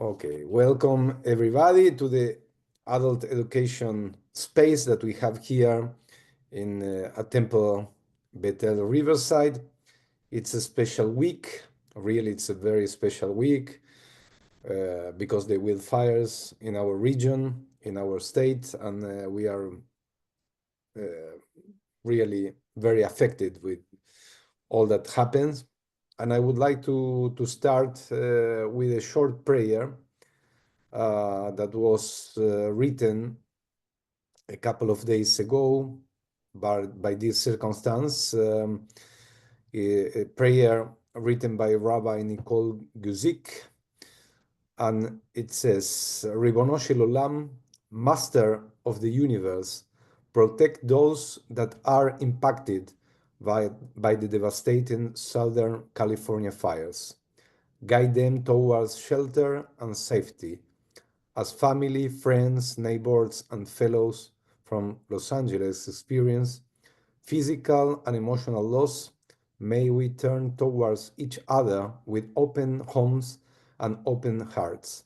Okay, welcome everybody to the adult education space that we have here in a Temple Bethel Riverside. It's a special week. Really, it's a very special week because the wildfires in our region, in our state, and we are uh, really very affected with all that happens. And I would like to start with a short prayer that was written a couple of days ago by this circumstance, a prayer written by Rabbi Nicole Guzik, and it says, Ribono shel olam, Master of the universe, protect those that are impacted by the devastating Southern California fires. Guide them towards shelter and safety. As family, friends, neighbors, and fellows from Los Angeles experience physical and emotional loss, may we turn towards each other with open homes and open hearts.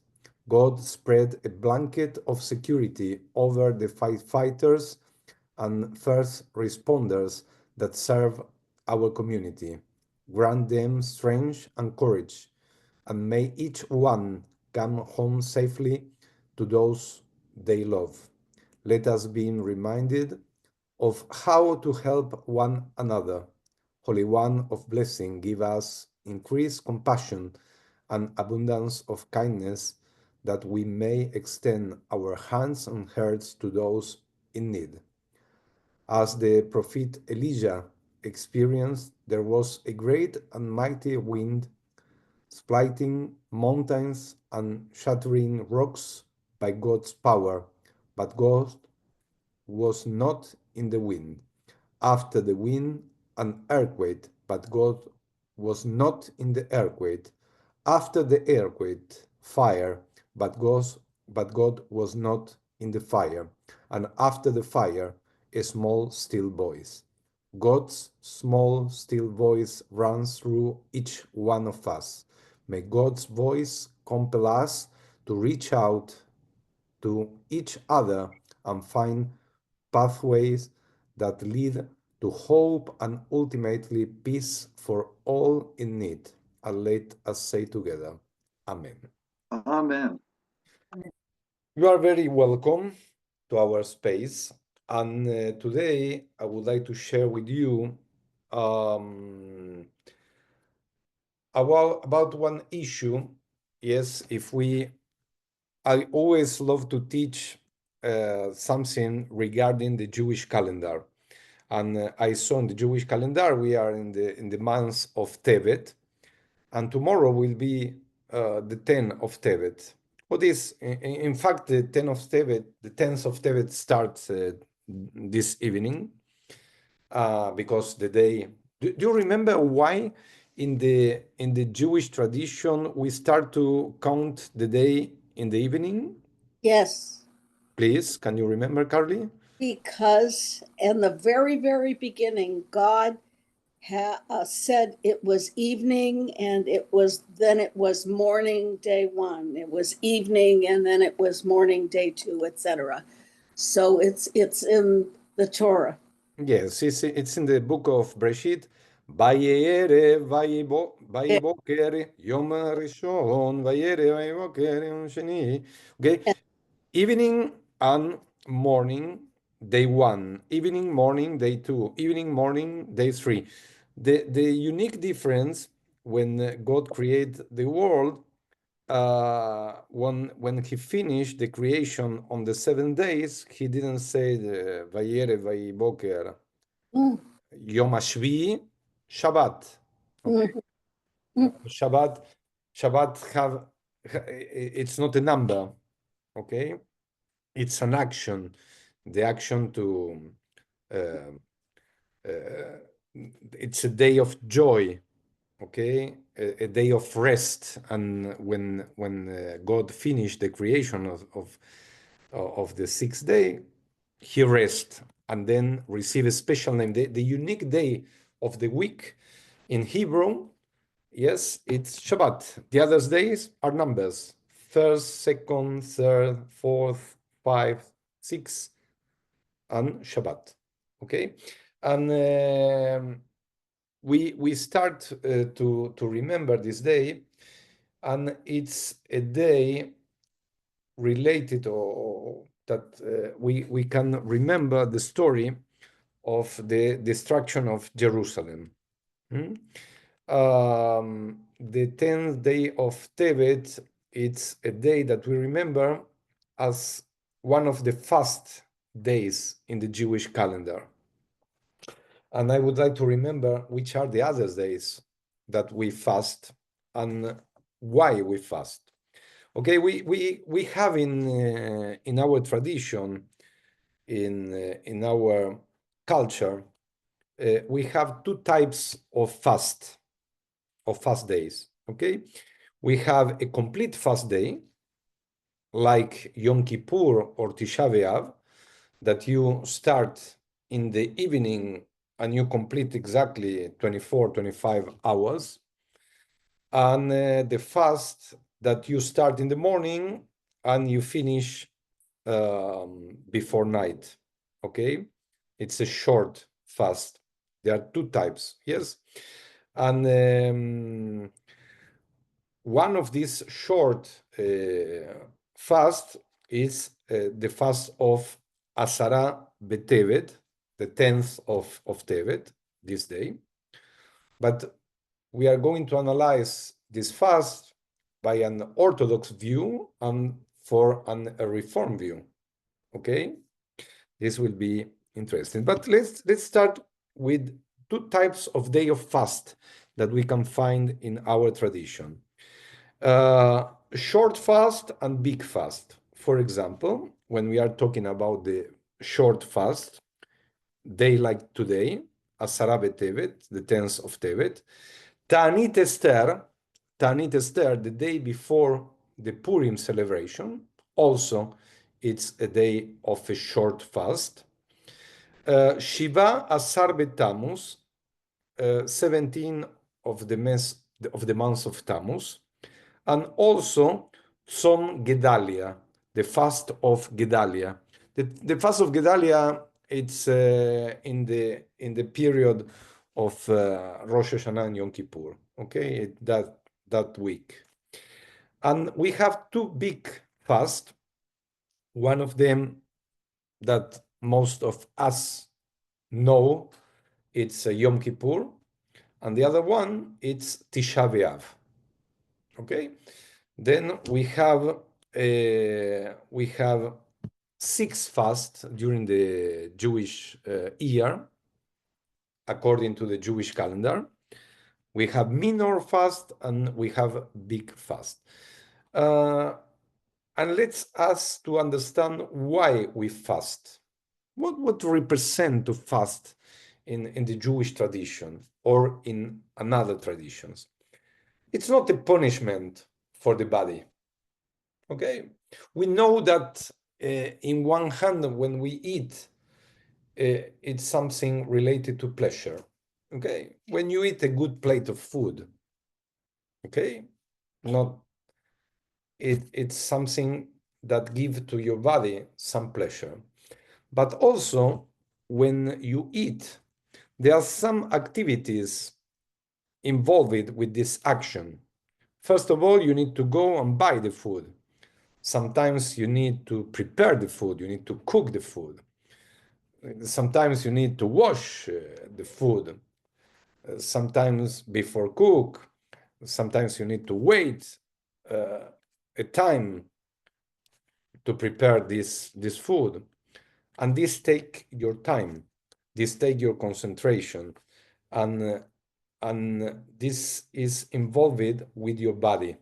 God spread a blanket of security over the firefighters and first responders that serve our community. Grant them strength and courage, and may each one come home safely to those they love. Let us be reminded of how to help one another. Holy One of blessing, give us increased compassion and abundance of kindness, that we may extend our hands and hearts to those in need. As the prophet Elijah experienced, there was a great and mighty wind, splitting mountains and shattering rocks by God's power, but God was not in the wind. After the wind, an earthquake, but God was not in the earthquake. After the earthquake, fire, but God was not in the fire. And after the fire, a small still voice. God's small still voice runs through each one of us. May God's voice compel us to reach out to each other and find pathways that lead to hope and ultimately peace for all in need. And let us say together, Amen. Amen. You are very welcome to our space. And today I would like to share with you um, about one issue. Yes, I always love to teach something regarding the Jewish calendar. And I saw in the Jewish calendar we are in the month of Tevet, and tomorrow will be the 10th of Tevet. What is, in fact, the 10th of Tevet? The 10th of Tevet starts this evening because the day. Do you remember why in the Jewish tradition we start to count the day in the evening? Yes, Please, can you remember, Carly? because in the very, very beginning, God said it was evening, and it was morning day one. It was evening, and then it was morning day two, etc. So it's in the Torah. Yes, it's in the book of Breshit. Vayere, Yeah. vayiboker, Yom Rishon, Vayere, vayiboker, Yom Sheni. Okay, evening and morning, day one. Evening, morning, day two. Evening, morning, day three. The unique difference when God created the world, when he finished the creation on the 7 days, he didn't say the Vayere, vayiboker. Mm, Yom HaShvi, Shabbat. Okay, mm, mm. Shabbat it's not a number. Okay, it's an action. The action to uh, uh, it's a day of joy. Okay, a day of rest. And when God finished the creation of the sixth day, he rest and then receive a special name. The unique day of the week in Hebrew, yes, it's Shabbat. The other days are numbers first, second, third, fourth, fifth, sixth, and Shabbat. Okay, and we start to remember this day, and it's a day related, or that we can remember the story of the destruction of Jerusalem. The 10th day of Tevet, it's a day that we remember as one of the fast days in the Jewish calendar. And I would like to remember which are the other days that we fast and why we fast. Okay, we have in our tradition, in our culture, we have two types of fast days. Okay, we have a complete fast day, like Yom Kippur or Tisha B'Av, that you start in the evening and you complete exactly 24, 25 hours. And the fast that you start in the morning and you finish before night. Okay, it's a short fast. There are two types, yes. And one of these short fast is the fast of Asara Betevet, the 10th of Tevet, this day. But we are going to analyze this fast by an Orthodox view and for a Reform view. Okay, this will be interesting. But let's start with two types of day of fast that we can find in our tradition. Short fast and big fast. For example, when we are talking about the short fast, day like today, Asara Tevet, the 10th of Tevet, Ta'anit Esther, the day before the Purim celebration, also it's a day of a short fast. Shiva Asar B'Tammuz, 17 of the month of Tammuz, and also Tzom Gedalia, the fast of Gedalia. The fast of Gedalia, it's in the period of Rosh Hashanah and Yom Kippur. Okay, that week, and we have two big fasts. One of them that most of us know, it's Yom Kippur, and the other one it's Tisha B'Av. Okay, then we have 6 fasts during the Jewish year, according to the Jewish calendar. We have minor fast and we have big fast. And let's ask to understand why we fast. What represent to fast in the Jewish tradition or in another traditions? It's not a punishment for the body. Okay, we know that in one hand, when we eat, it's something related to pleasure. Okay, when you eat a good plate of food, okay, not it's something that gives to your body some pleasure. But also, when you eat, there are some activities involved with this action. First of all, you need to go and buy the food. Sometimes you need to prepare the food, you need to cook the food. Sometimes you need to wash the food. Sometimes before cook, sometimes you need to wait a time to prepare this food. And this take your time, this take your concentration, and this is involved with your body.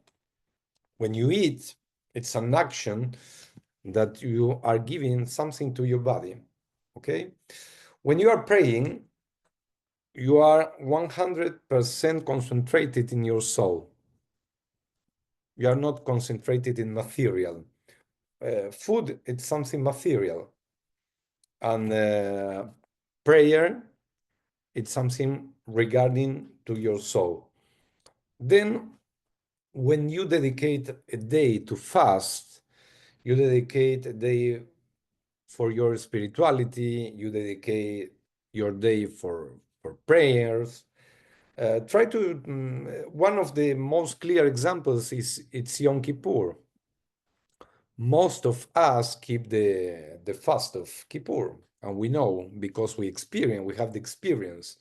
When you eat, it's an action that you are giving something to your body. Okay, when you are praying, you are 100% concentrated in your soul. You are not concentrated in material. Food, it's something material, and prayer, it's something regarding to your soul. Then when you dedicate a day to fast, you dedicate a day for your spirituality, you dedicate your day for prayers. Try to, one of the most clear examples is it's Yom Kippur. Most of us keep the fast of Kippur, and we know because we have the experience.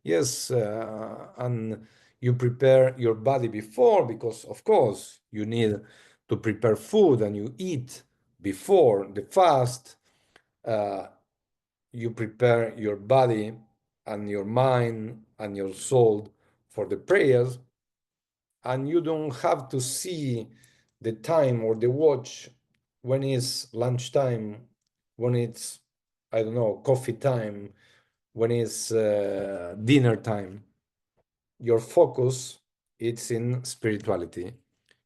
Yes, and you prepare your body before because, of course, you need to prepare food and you eat before the fast. Uh, you prepare your body and your mind and your soul for the prayers, and you don't have to see the time or the watch when it's lunchtime, when it's, I don't know, coffee time, when it's dinner time. Your focus, it's in spirituality.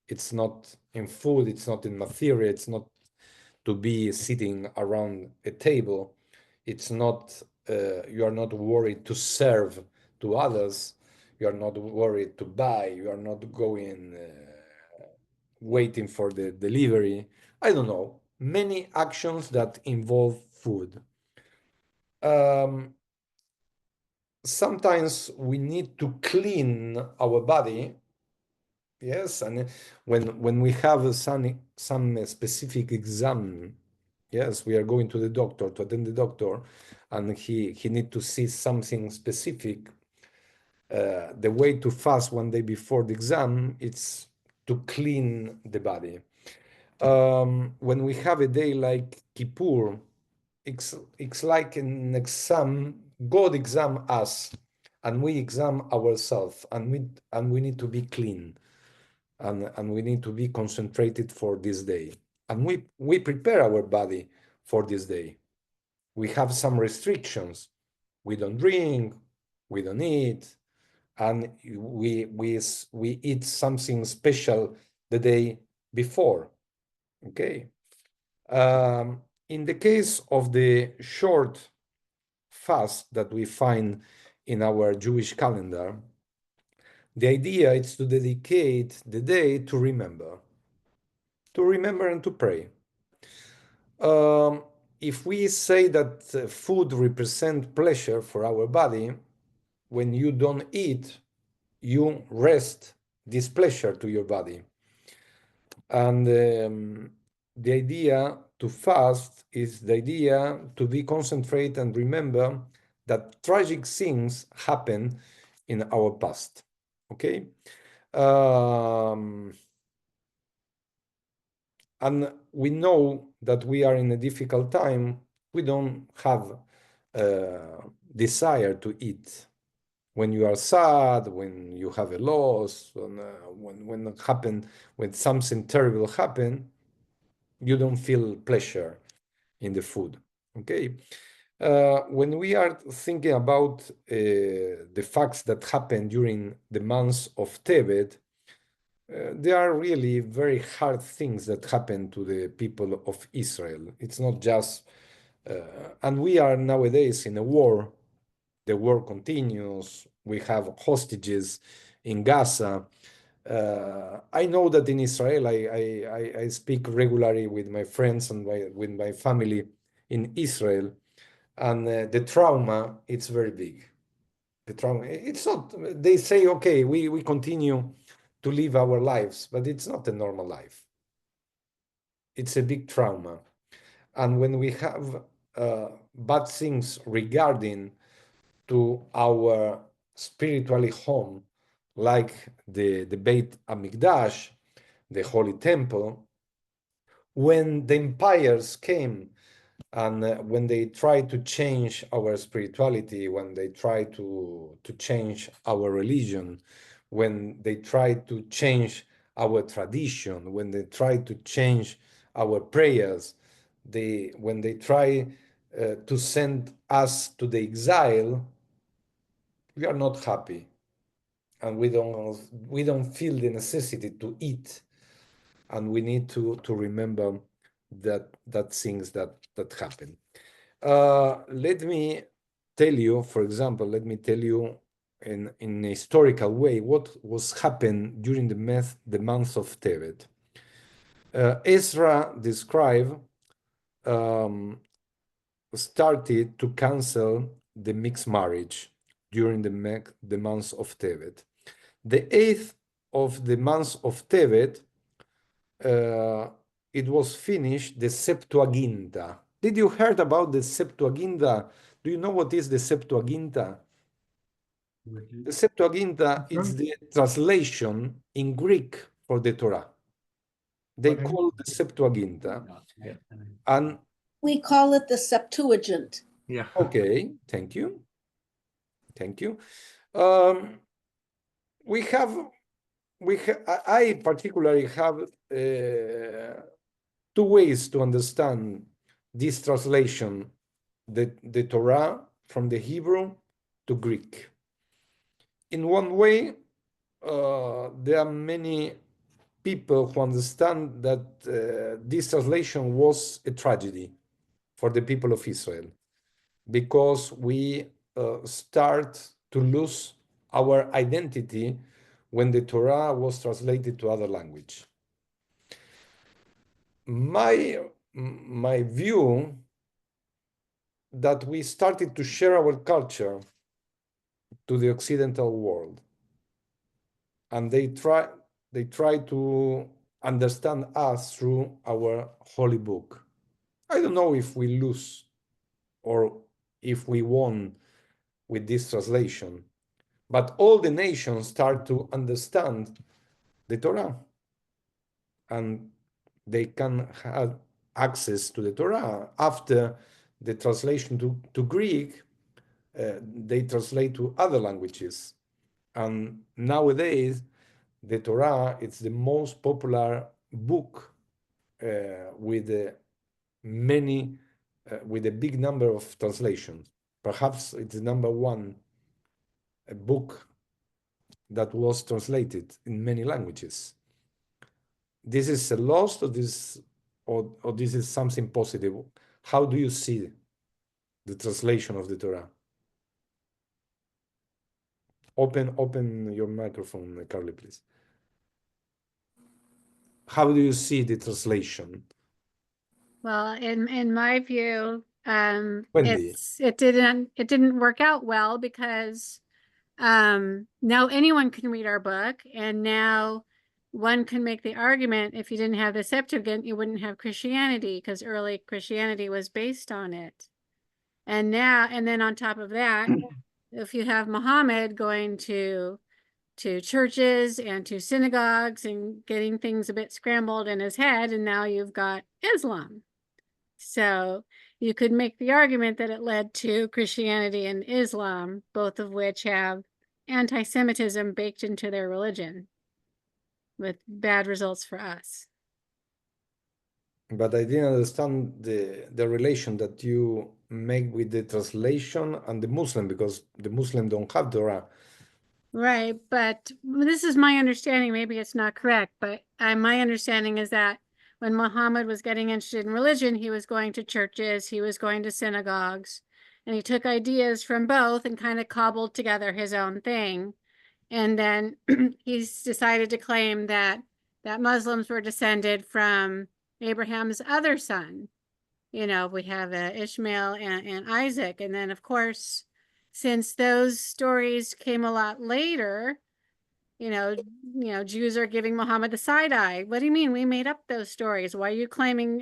It's not in food, it's not in material, it's not to be sitting around a table. It's not, you are not worried to serve to others. You are not worried to buy. You are not going waiting for the delivery. I don't know. Many actions that involve food. Um, Sometimes we need to clean our body. Yes, and when we have some specific exam, yes, we are going to the doctor to attend the doctor, and he need to see something specific. The way to fast one day before the exam, it's to clean the body. When we have a day like Kippur, it's like an exam. God exam us, and we exam ourselves, and we need to be clean, and we need to be concentrated for this day. And we prepare our body for this day. We have some restrictions. We don't drink, we don't eat, and we eat something special the day before. Okay. In the case of the short fast that we find in our Jewish calendar, the idea is to dedicate the day to remember and to pray. Um, if we say that food represents pleasure for our body, when you don't eat, you rest this pleasure to your body. And the idea to fast is the idea to be concentrated and remember that tragic things happen in our past. Okay? Um, and we know that we are in a difficult time. We don't have desire to eat. When you are sad, when you have a loss, when it happen, when something terrible happen, you don't feel pleasure in the food. Okay. When we are thinking about the facts that happen during the months of Tevet, there are really very hard things that happen to the people of Israel. It's not just, and we are nowadays in a war. The war continues. We have hostages in Gaza. I know that in Israel, I speak regularly with my friends and with my family in Israel, and the trauma, it's very big. The trauma, it's not, they say, okay, we continue to live our lives, but it's not a normal life. It's a big trauma. And when we have bad things regarding to our spiritually home, like the Beit Hamikdash, the Holy Temple, when the empires came and when they try to change our spirituality, when they try to change our religion, when they try to change our tradition, when they try to change our prayers, when they try to send us to the exile, we are not happy, and we don't feel the necessity to eat, and we need to remember that things that happen. Let me tell you, for example, let me tell you in a historical way what was happened during the month of Tevet. Ezra described um, started to cancel the mixed marriage during the month of Tevet. The 8th of the month of Tevet, uh, it was finished the Septuaginta. Did you heard about the Septuaginta? Do you know what is the Septuaginta? The Septuaginta is the translation in Greek for the Torah. They call the Septuaginta. And We call it the Septuagint. Yeah. okay, thank you. Thank you. Um, we have, I particularly have two ways to understand this translation, the Torah from the Hebrew to Greek. In one way, there are many people who understand that this translation was a tragedy for the people of Israel because we start to lose our identity when the Torah was translated to other language. My view that we started to share our culture to the Occidental world, and they try to understand us through our holy book. I don't know if we lose or if we won with this translation, but all the nations start to understand the Torah, and they can have access to the Torah. After the translation to Greek, they translate to other languages. And nowadays, the Torah is the most popular book with with a big number of translations. Perhaps it's the number one book that was translated in many languages. This is a loss, or this is something positive? How do you see the translation of the Torah? Open your microphone, Carly, please. How do you see the translation? Well, in my view, Wendy. it didn't work out well because now anyone can read our book, and now one can make the argument if you didn't have the Septuagint, you wouldn't have Christianity because early Christianity was based on it. And then on top of that, if you have Muhammad going to churches and to synagogues and getting things a bit scrambled in his head, and now you've got Islam. So you could make the argument that it led to Christianity and Islam, both of which have anti-Semitism baked into their religion, with bad results for us. But I didn't understand the relation that you make with the translation and the Muslim, because the Muslim don't have Torah. Right, but this is my understanding. Maybe it's not correct, but my understanding is that when Muhammad was getting interested in religion, he was going to churches, he was going to synagogues, and he took ideas from both and kind of cobbled together his own thing. And then he's decided to claim that Muslims were descended from Abraham's other son. You know, we have Ishmael and Isaac. And then, of course, since those stories came a lot later, you know, Jews are giving Muhammad the side eye. What do you mean? We made up those stories. Why are you claiming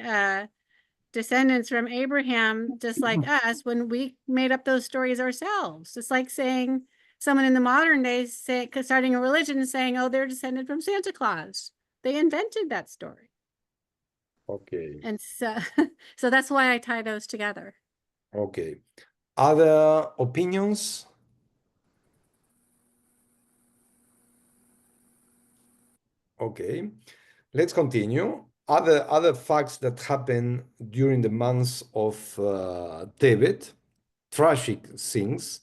descendants from Abraham just like us when we made up those stories ourselves? It's like saying someone in the modern days starting a religion and saying, oh, they're descended from Santa Claus. They invented that story. Okay. And so, so that's why I tie those together. Okay. Other opinions? Okay. Let's continue. Other facts that happen during the months of Tevet, tragic things.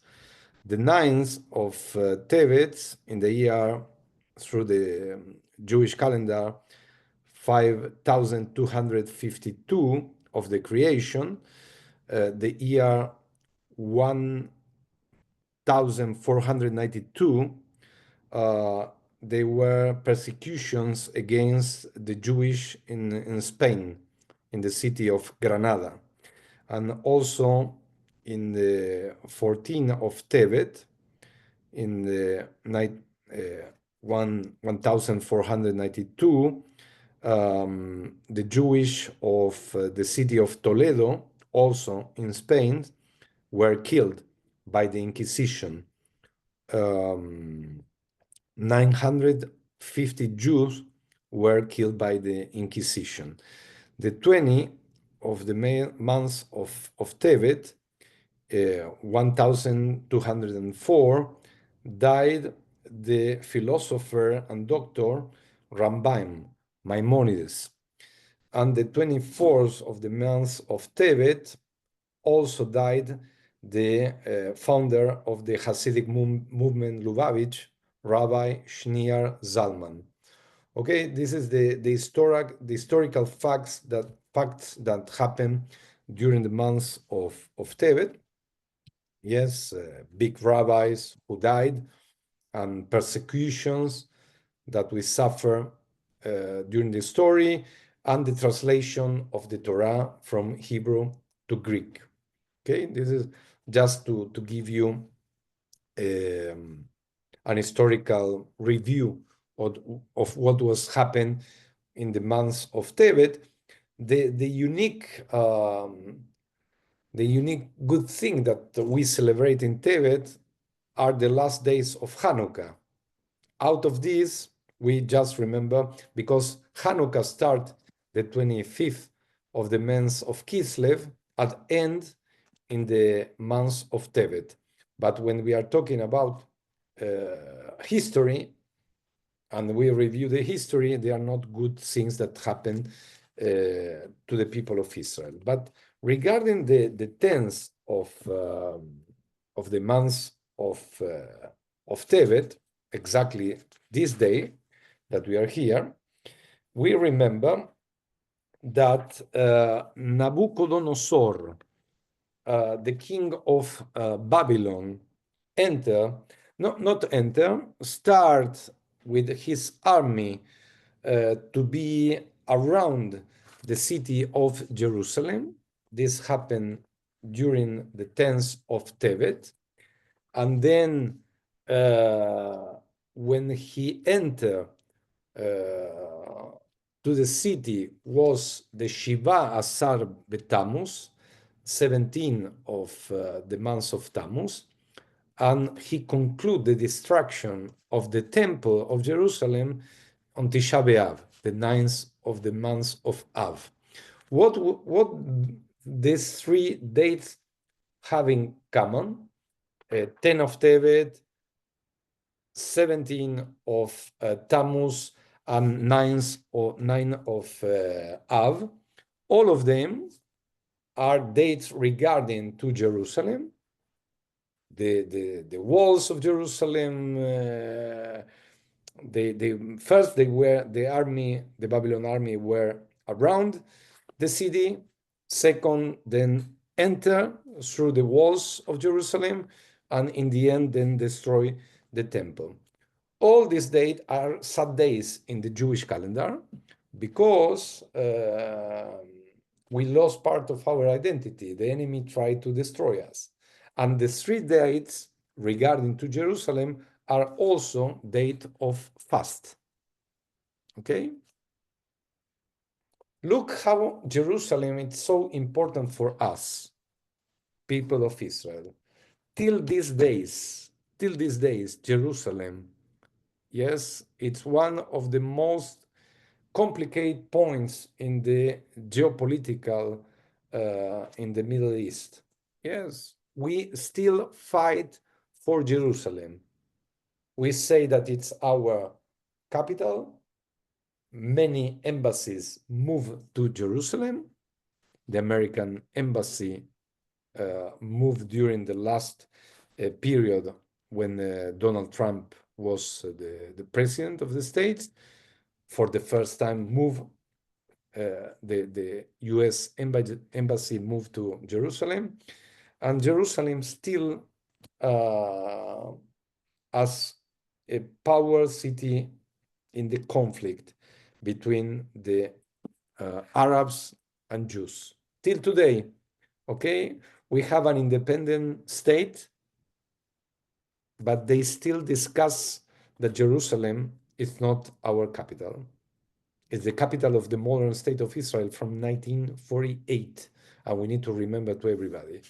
The 9th of Tevet in the year through the Jewish calendar, 5252 of the creation, the year 1492, there were persecutions against the Jewish in Spain, in the city of Granada. And also in the 14th of Tevet, in the 1492, the Jewish of the city of Toledo, also in Spain, were killed by the Inquisition. 950 Jews were killed by the Inquisition. The 20 of the month of Tevet, 1204, died the philosopher and doctor Rambam, Maimonides. And the 24th of the month of Tevet also died the founder of the Hasidic movement Lubavitch, Rabbi Shneor Zalman. Okay, this is the historical facts that happened during the months of Tevet. Yes, big rabbis who died and persecutions that we suffer during the story, and the translation of the Torah from Hebrew to Greek. Okay, this is just to give you an historical review of what was happened in the months of Tevet. The unique good thing that we celebrate in Tevet are the last days of Hanukkah. Out of this, we just remember, because Hanukkah starts the 25th of the month of Kislev at end in the month of Tevet. But when we are talking about history, and we review the history, they are not good things that happen to the people of Israel. But regarding the 10th of the month of Tevet, exactly this day that we are here, we remember that Nabucodonosor, the king of Babylon, start with his army to be around the city of Jerusalem. This happened during the 10th of Tevet. And then when he entered to the city was the Shiva Asar Betamuz, 17 of the month of Tammuz, and he concluded the destruction of the temple of Jerusalem on Tisha B'Av, the 9th of the month of Av. What these three dates have in common? 10 of Tevet, 17 of Tammuz, and 9 of Av. All of them are dates regarding to Jerusalem, the walls of Jerusalem. First they were the Babylon army were around the city. Second, then enter through the walls of Jerusalem, and in the end, then destroy the temple. All these dates are sad days in the Jewish calendar because we lost part of our identity. The enemy tried to destroy us. And the three dates regarding to Jerusalem are also date of fast. Okay? Look how Jerusalem is so important for us, people of Israel. Till these days, Jerusalem, yes, it's one of the most complicated points in the geopolitical in the Middle East. Yes, we still fight for Jerusalem. We say that it's our capital. Many embassies move to Jerusalem. The American embassy moved during the last period when Donald Trump was the president of the States. For the first time, the U.S. embassy moved to Jerusalem, and Jerusalem still as a power city in the conflict between the Arabs and Jews. Till today, okay, we have an independent state, but they still discuss that Jerusalem is not our capital. It's the capital of the modern state of Israel from 1948. And we need to remember to everybody.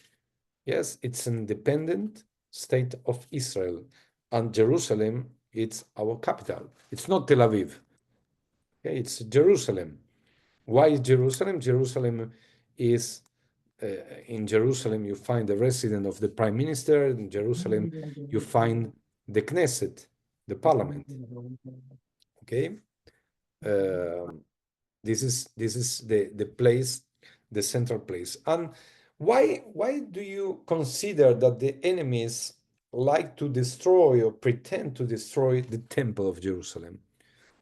Yes, it's an independent state of Israel. And Jerusalem, it's our capital. It's not Tel Aviv. Okay, it's Jerusalem. Why is Jerusalem? Jerusalem is in Jerusalem you find the residence of the prime minister. In Jerusalem you find the Knesset, the parliament. Okay, this is the place, the central place. And why do you consider that the enemies like to destroy or pretend to destroy the temple of Jerusalem?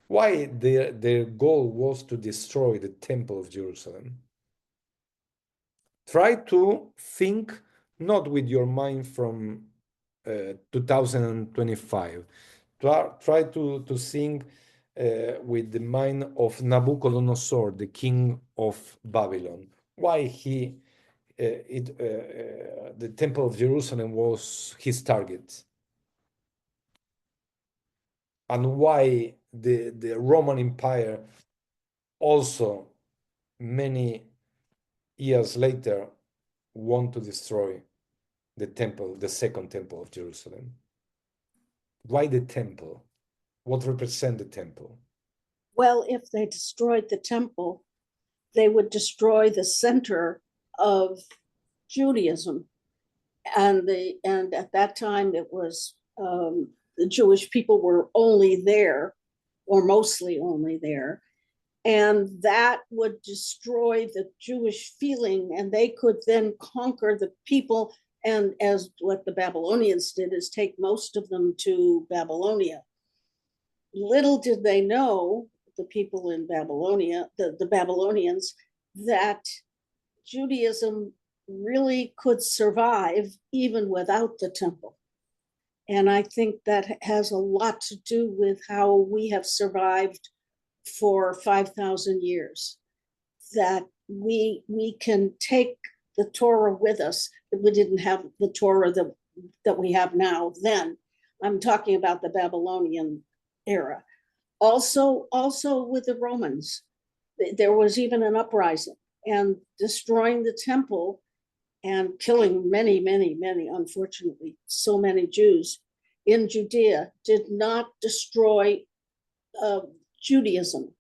Why their goal was to destroy the temple of Jerusalem? Try to think not with your mind from 2025. Try to think with the mind of Nabucodonosor, the king of Babylon. Why the temple of Jerusalem was his target, and why the Roman Empire also many years later want to destroy the temple, the second temple of Jerusalem. Why the temple? What represents the temple? Well, if they destroyed the temple, they would destroy the center of Judaism. And at that time, it was the Jewish people were only there, or mostly only there. And that would destroy the Jewish feeling, and they could then conquer the people. And as what the Babylonians did is take most of them to Babylonia. Little did they know, the people in Babylonia, the Babylonians, that Judaism really could survive even without the temple. And I think that has a lot to do with how we have survived for 5,000 years. That we can take the Torah with us. We didn't have the Torah that we have now then. I'm talking about the Babylonian era. Also with the Romans, there was even an uprising and destroying the temple and killing many, unfortunately, so many Jews in Judea did not destroy Judaism,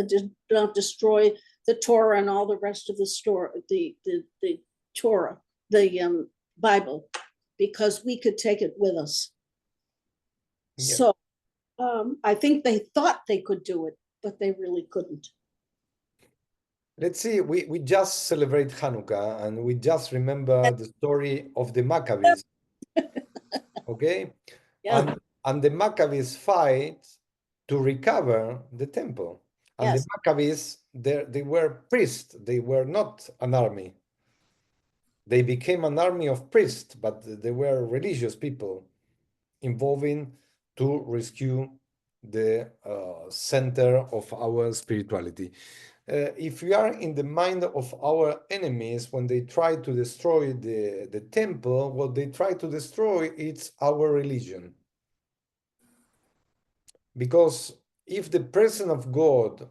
did not destroy the Torah and all the rest of the story, the Torah, the Bible, because we could take it with us. Yeah. So I think they thought they could do it, but they really couldn't. Let's see, we just celebrate Hanukkah and we just remember the story of the Maccabees. Okay? Yeah. And the Maccabees fight to recover the temple. And yes. The Maccabees, they were priests, they were not an army. They became an army of priests, but they were religious people involving to rescue the center of our spirituality. If we are in the mind of our enemies, when they try to destroy the temple, what they try to destroy is our religion. Because if the presence of God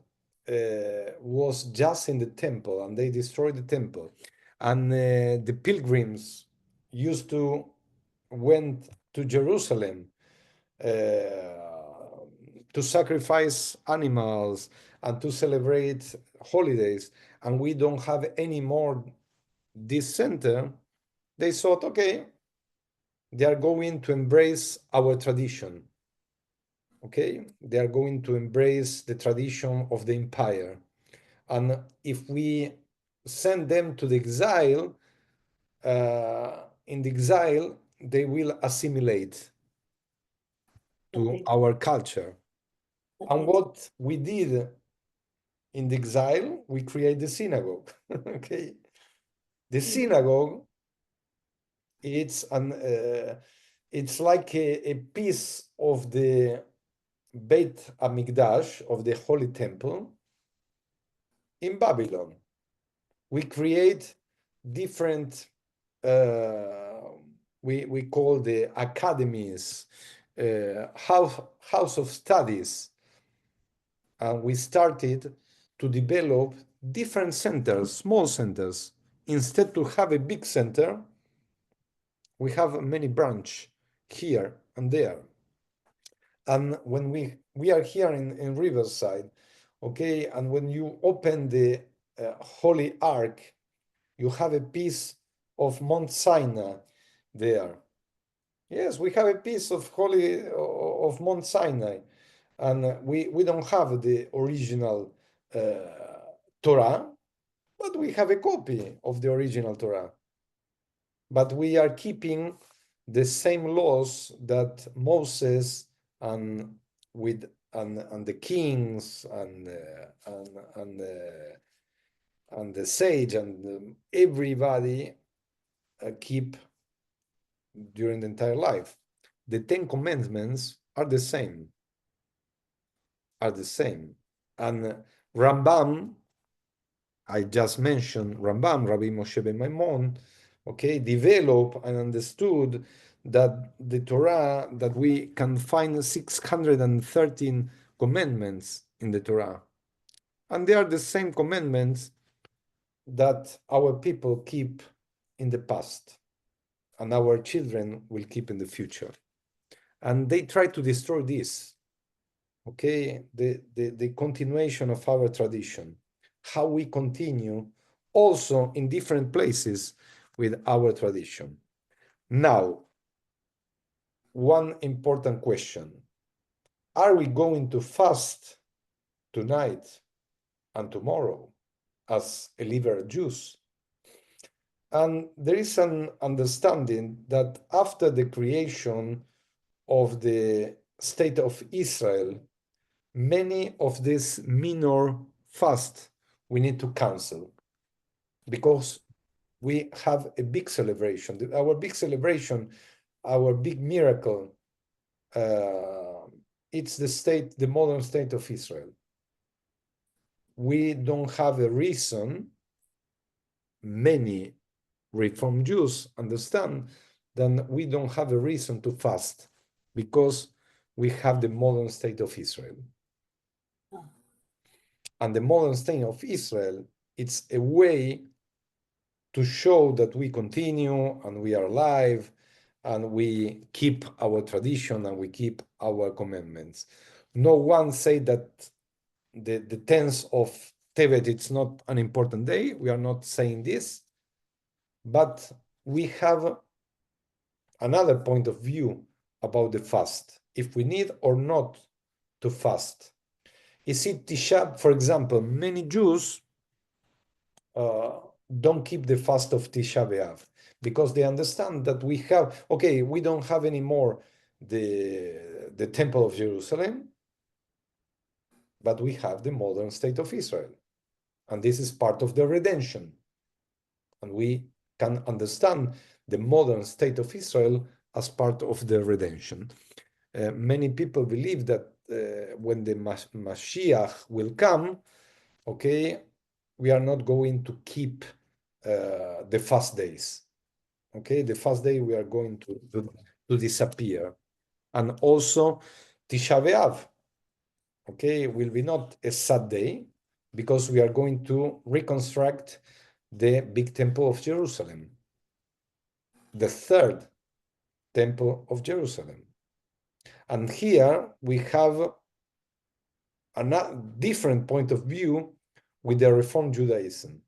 was just in the temple and they destroyed the temple, and the pilgrims used to went to Jerusalem to sacrifice animals and to celebrate holidays, and we don't have any more this center, they thought, okay, they are going to embrace our tradition. Okay, they are going to embrace the tradition of the empire. And if we send them to the exile, in the exile, they will assimilate to our culture. And what we did in the exile, we create the synagogue. Okay, the synagogue It's it's like a piece of the Beit Hamikdash, of the Holy Temple in Babylon. We create different, we call the academies, house of studies, and we started to develop different centers, small centers. Instead to have a big center, we have many branch here and there. And when we are here in Riverside, okay, and when you open the Holy Ark, you have a piece of Mount Sinai there. Yes, we have a piece of Mount Sinai, and we don't have the original Torah, but we have a copy of the original Torah. But we are keeping the same laws that Moses and with and the kings and the sage and everybody keep during the entire life. The 10 commandments are the same. And Rambam, I just mentioned Rambam, Rabbi Moshe ben Maimon, okay, developed and understood that the Torah, that we can find 613 commandments in the Torah. And they are the same commandments that our people keep in the past and our children will keep in the future. And they try to destroy this, okay, the continuation of our tradition, how we continue also in different places with our tradition. Now, one important question. Are we going to fast tonight and tomorrow as believer Jews? And there is an understanding that after the creation of the state of Israel, many of these minor fasts we need to cancel because we have a big celebration. Our big celebration, our big miracle, it's the modern state of Israel. We don't have a reason, many Reform Jews understand, then we don't have a reason to fast because we have the modern state of Israel. And the modern state of Israel, it's a way to show that we continue and we are alive and we keep our tradition and we keep our commandments. No one say that the 10th of Tevet, it's not an important day. We are not saying this, but we have another point of view about the fast, if we need or not to fast. Is it Tisha, for example, many Jews don't keep the fast of Tisha B'Av because they understand that we have, okay, we don't have anymore the Temple of Jerusalem, but we have the modern state of Israel. And this is part of the redemption. And we can understand the modern state of Israel as part of the redemption. Many people believe that when the Mashiach will come, okay, we are not going to keep the fast days. Okay, the fast day we are going to disappear. And also Tisha B'Av, okay, will be not a sad day because we are going to reconstruct the big temple of Jerusalem, the third temple of Jerusalem. And here we have a different point of view with the Reform Judaism.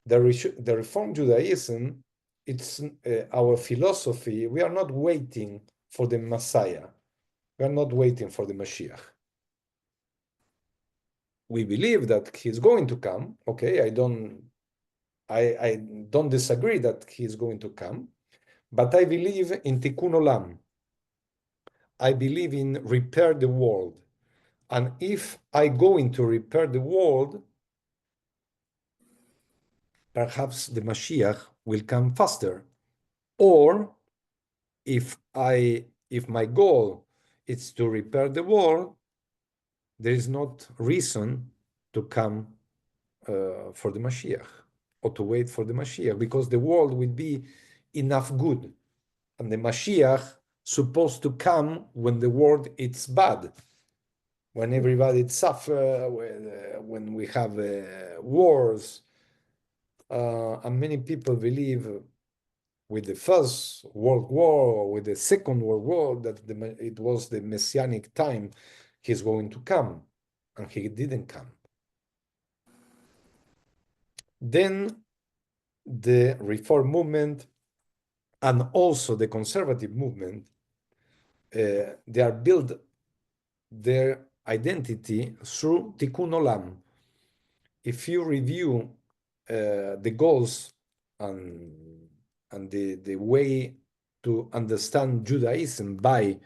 The Reform Judaism, it's our philosophy. We are not waiting for the Messiah. We are not waiting for the Mashiach. We believe that he's going to come. Okay, I don't disagree that he's going to come, but I believe in Tikkun Olam. I believe in repair the world. And if I go into repair the world, perhaps the Mashiach will come faster Or if my goal is to repair the world, there is not reason to come for the Mashiach or to wait for the Mashiach, because the world will be enough good, and the Mashiach supposed to come when the world is bad, when everybody suffer, when we have wars, and many people believe with the First World War or with the Second World War that it was the messianic time he's going to come, and he didn't come. Then the Reform movement and also the conservative movement, they are built their identity through Tikkun Olam. If you review the goals and the way to understand Judaism by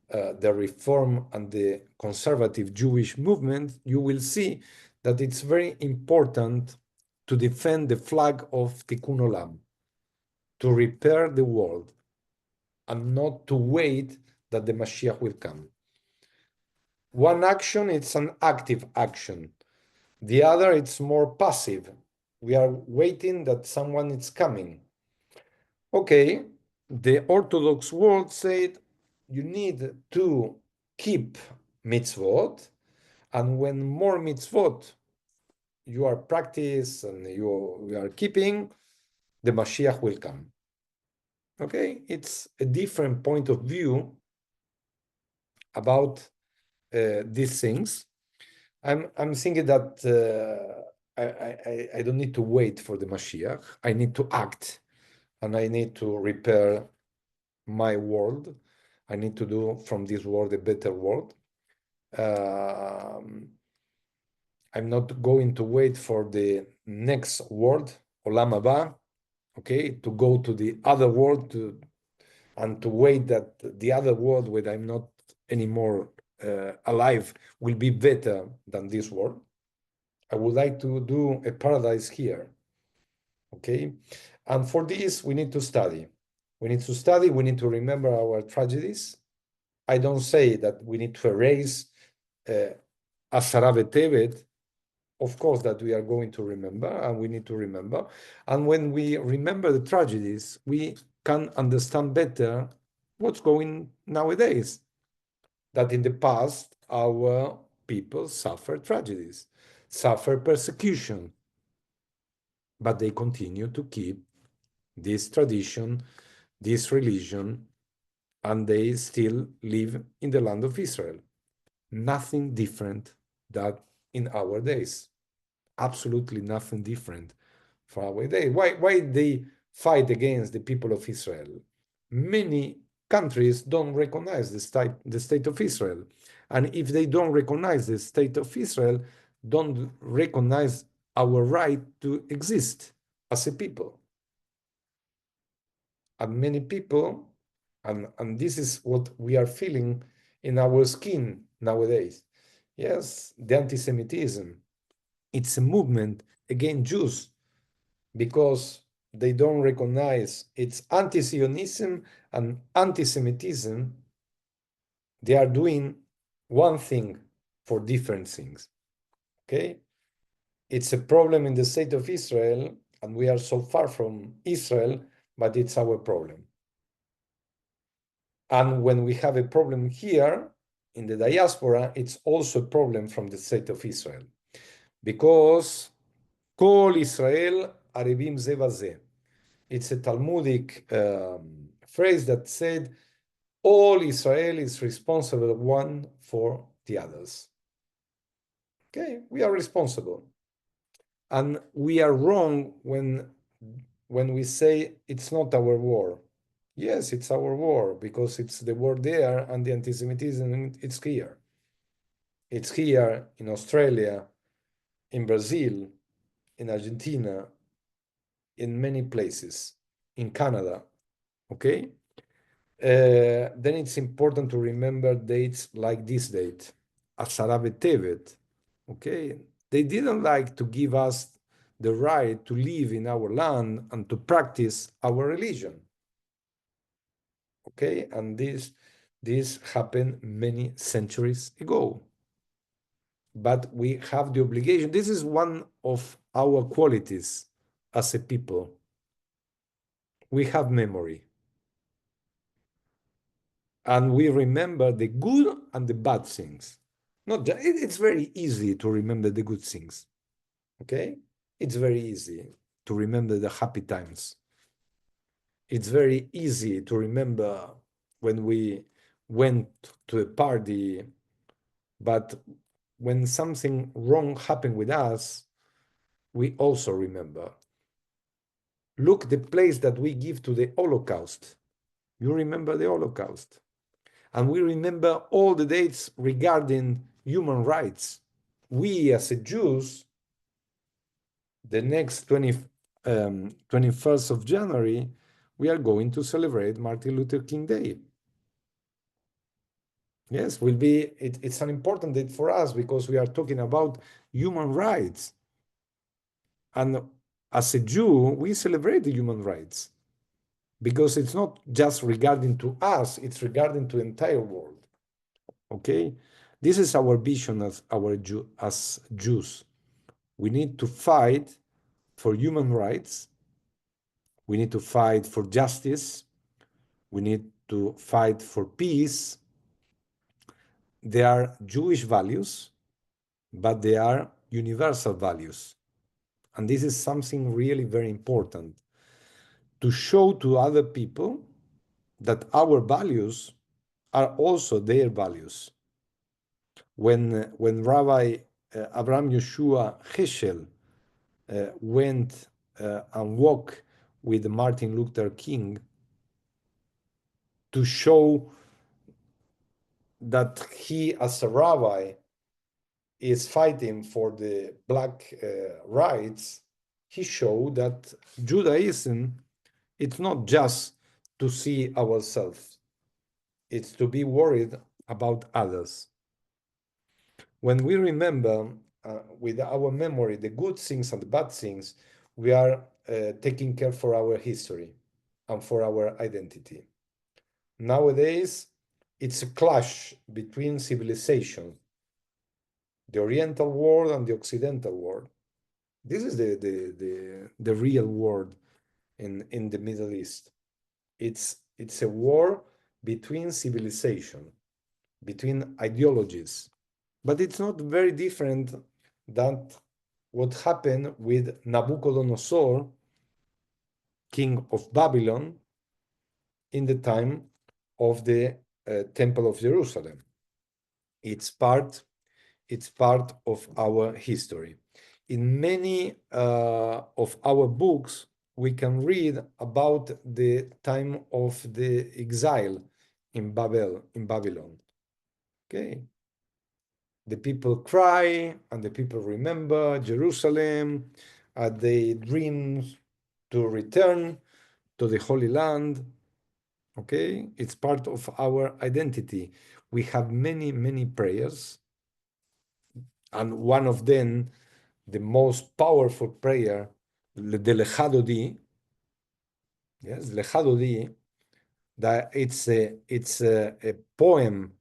the Reform and the conservative Jewish movement, you will see that it's very important to defend the flag of Tikkun Olam, to repair the world, and not to wait that the Mashiach will come. One action, it's an active action. The other, it's more passive. We are waiting that someone is coming. Okay, the Orthodox world said you need to keep mitzvot, and when more mitzvot you are practice and you are keeping, the Mashiach will come. Okay, it's a different point of view about these things. I'm thinking that I don't need to wait for the Mashiach. I need to act, and I need to repair my world. I need to do from this world a better world. I'm not going to wait for the next world, Olam Haba, okay, to go to the other world and to wait that the other world where I'm not anymore alive will be better than this world. I would like to do a paradise here, okay? And for this, we need to study. We need to study, we need to remember our tragedies. I don't say that we need to erase Asara Tevet. Of course, that we are going to remember, and we need to remember. And when we remember the tragedies, we can understand better what's going nowadays. That in the past, our people suffered tragedies, suffer persecution, but they continue to keep this tradition, this religion, and they still live in the land of Israel. Nothing different than in our days. Absolutely nothing different for our day. Why they fight against the people of Israel? Many countries don't recognize the state of Israel. And if they don't recognize the state of Israel, don't recognize our right to exist as a people. And many people, and this is what we are feeling in our skin nowadays. Yes, the anti-Semitism, it's a movement against Jews because they don't recognize it's anti-Zionism and anti-Semitism. They are doing one thing for different things, okay? It's a problem in the state of Israel, and we are so far from Israel, but it's our problem. And when we have a problem here in the diaspora, it's also a problem from the state of Israel. Because Kol Israel Arevim Ze Baze. It's a Talmudic phrase that said, all Israel is responsible one for the others. Okay, we are responsible. And we are wrong when we say it's not our war. Yes, it's our war because it's the war there and the anti-Semitism, it's here. It's here in Australia, in Brazil, in Argentina, in many places, in Canada, okay? Then it's important to remember dates like this date, Asara Tevet, okay? They didn't like to give us the right to live in our land and to practice our religion. Okay, and this happened many centuries ago. But we have the obligation. This is one of our qualities as a people. We have memory. And we remember the good and the bad things. Not just, it's very easy to remember the good things. Okay? It's very easy to remember the happy times. It's very easy to remember when we went to a party, but when something wrong happened with us, we also remember. Look, the place that we give to the Holocaust. You remember the Holocaust. And we remember all the dates regarding human rights. We, as a Jews, the next 21st of January, we are going to celebrate Martin Luther King Day. Yes, it's an important date for us because we are talking about human rights. And as a Jew, we celebrate the human rights because it's not just regarding to us, it's regarding to the entire world. Okay? This is our vision as Jews. We need to fight for human rights. We need to fight for justice. We need to fight for peace. They are Jewish values, but they are universal values. And this is something really very important to show to other people that our values are also their values. When Rabbi Abraham Yeshua Heschel went and walked with Martin Luther King to show that he, as a rabbi, is fighting for the black rights, he showed that Judaism, it's not just to see ourselves, it's to be worried about others. When we remember with our memory the good things and the bad things, we are taking care for our history and for our identity. Nowadays, it's a clash between civilizations, the Oriental world and the Occidental world. This is the real world in the Middle East. It's a war between civilization, between ideologies. But it's not very different than what happened with Nabucodonosor, king of Babylon, in the time of the Temple of Jerusalem. It's part of our history. In many of our books, we can read about the time of the exile in Babylon. Okay, the people cry and the people remember Jerusalem, they dream to return to the Holy Land. Okay, it's part of our identity. We have many prayers, and one of them, the most powerful prayer, the Lechadodi, yes, Lechadodi, that it's a poem,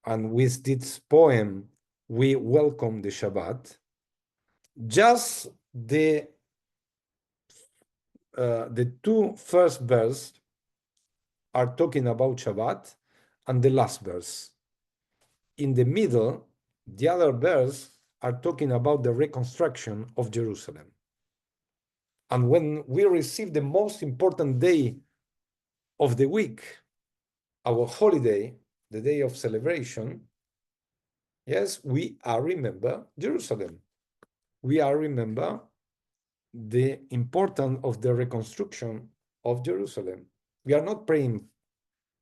and with this poem we welcome the Shabbat. Just the two first verses are talking about Shabbat, and the last verse. In the middle, the other verse are talking about the reconstruction of Jerusalem. And when we receive the most important day of the week, our holiday, the day of celebration, yes, we are remember Jerusalem. We are remember the importance of the reconstruction of Jerusalem. We are not praying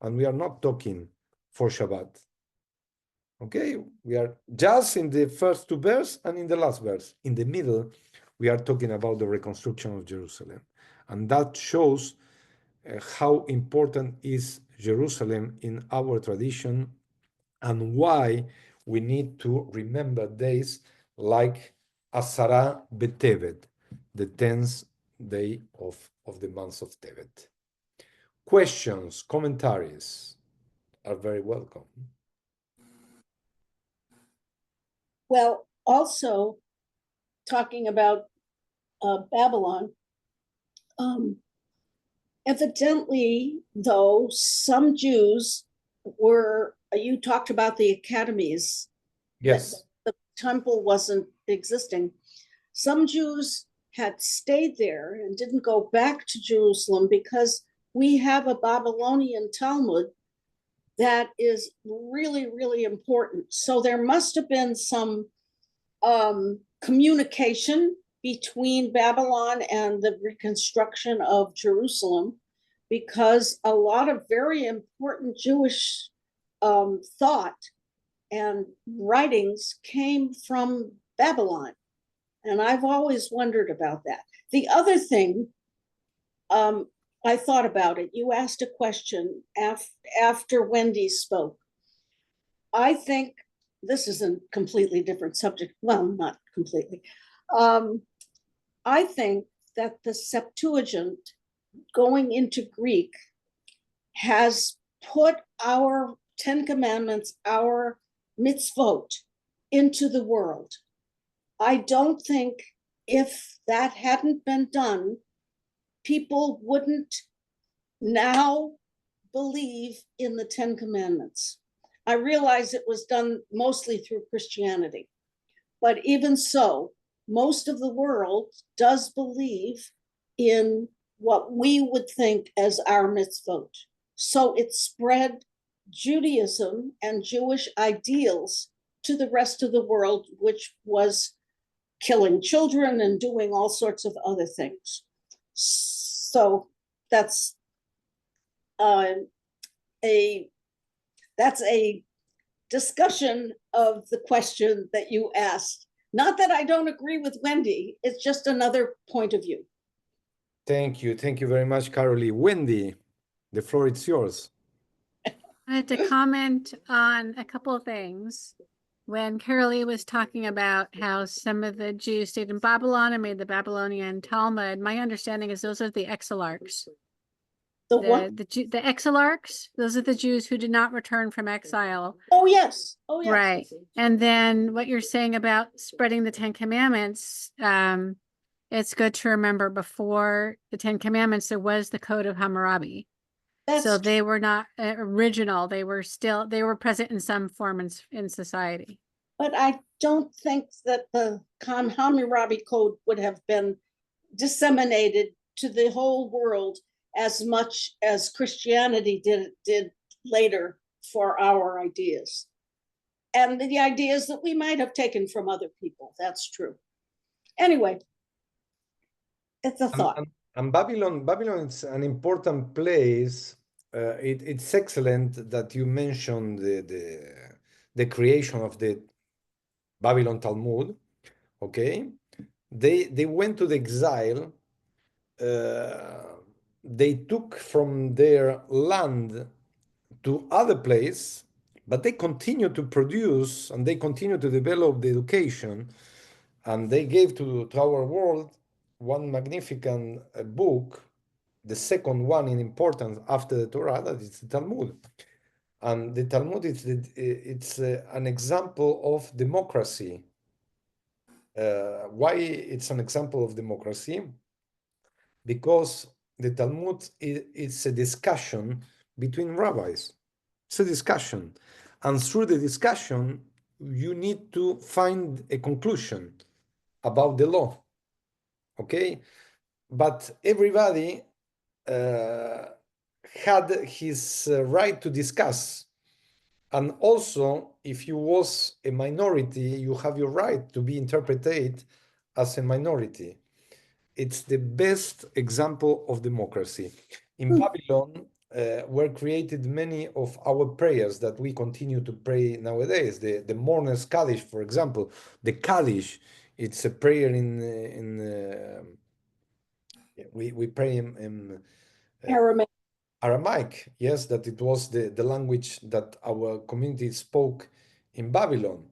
and we are not talking for Shabbat. Okay, we are just in the first two verses and in the last verse. In the middle, we are talking about the reconstruction of Jerusalem. And that shows how important is Jerusalem in our tradition and why we need to remember days like Asara B'Tevet, the 10th day of the month of Tevet. questions, commentaries are very welcome. Well, also talking about Babylon, evidently, though, some Jews were, you talked about the academies. Yes. The temple wasn't existing. Some Jews had stayed there and didn't go back to Jerusalem because we have a Babylonian Talmud that is really, really important. So there must have been some communication between Babylon and the reconstruction of Jerusalem, because a lot of very important Jewish thought and writings came from Babylon. And I've always wondered about that. The other thing, I thought about it. You asked a question after Wendy spoke. I think this is a completely different subject. Well, not completely. I think that the Septuagint going into Greek has put our Ten Commandments, our mitzvot, into the world. I don't think if that hadn't been done, people wouldn't now believe in the Ten Commandments. I realize it was done mostly through Christianity, but even so, most of the world does believe in what we would think as our mitzvot. So it spread Judaism and Jewish ideals to the rest of the world, which was killing children and doing all sorts of other things. So that's a discussion of the question that you asked. Not that I don't agree with Wendy, it's just another point of view. Thank you. Thank you very much, Carolee. Wendy, the floor is yours. I had to comment on a couple of things. When Carolee was talking about how some of the Jews stayed in Babylon and made the Babylonian Talmud, my understanding is those are the exilarchs. The exilarchs, those are the Jews who did not return from exile. Oh, yes. Oh, yes. Right. And then what you're saying about spreading the Ten Commandments, it's good to remember before the Ten Commandments, there was the Code of Hammurabi. So they were not original. They were present in some form in society. But I don't think that the Hammurabi Code would have been disseminated to the whole world as much as Christianity did later for our ideas. And the ideas that we might have taken from other people. That's true. Anyway, it's a thought. And Babylon is an important place. It's excellent that you mentioned the creation of the Babylon Talmud. Okay, they went to the exile. They took from their land to other place, but they continue to produce and they continue to develop the education, and they gave to our world one magnificent book, the second one in importance after the Torah, that is the Talmud. And the Talmud it's an example of democracy. Why it's an example of democracy? Because the Talmud is a discussion between rabbis. It's a discussion. And through the discussion, you need to find a conclusion about the law. Okay? But everybody had his right to discuss. And also, if you was a minority, you have your right to be interpreted as a minority. It's the best example of democracy. In Babylon, were created many of our prayers that we continue to pray nowadays. The mourners Kaddish, for example. The Kaddish, it's a prayer we pray in Aramaic. Yes, that it was the language that our community spoke in Babylon.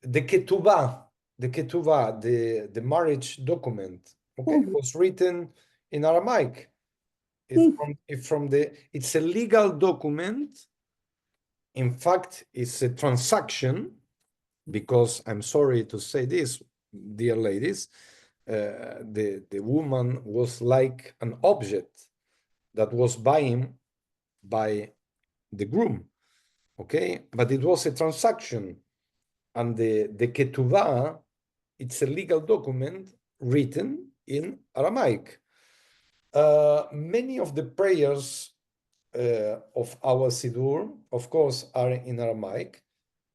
The Ketubah, the marriage document, okay, was written in Aramaic. It's a legal document. In fact, it's a transaction, because I'm sorry to say this, dear ladies, the woman was like an object that was buying by the groom, okay? But it was a transaction, and the ketubah, it's a legal document written in Aramaic. Many of the prayers of our Siddur, of course, are in Aramaic,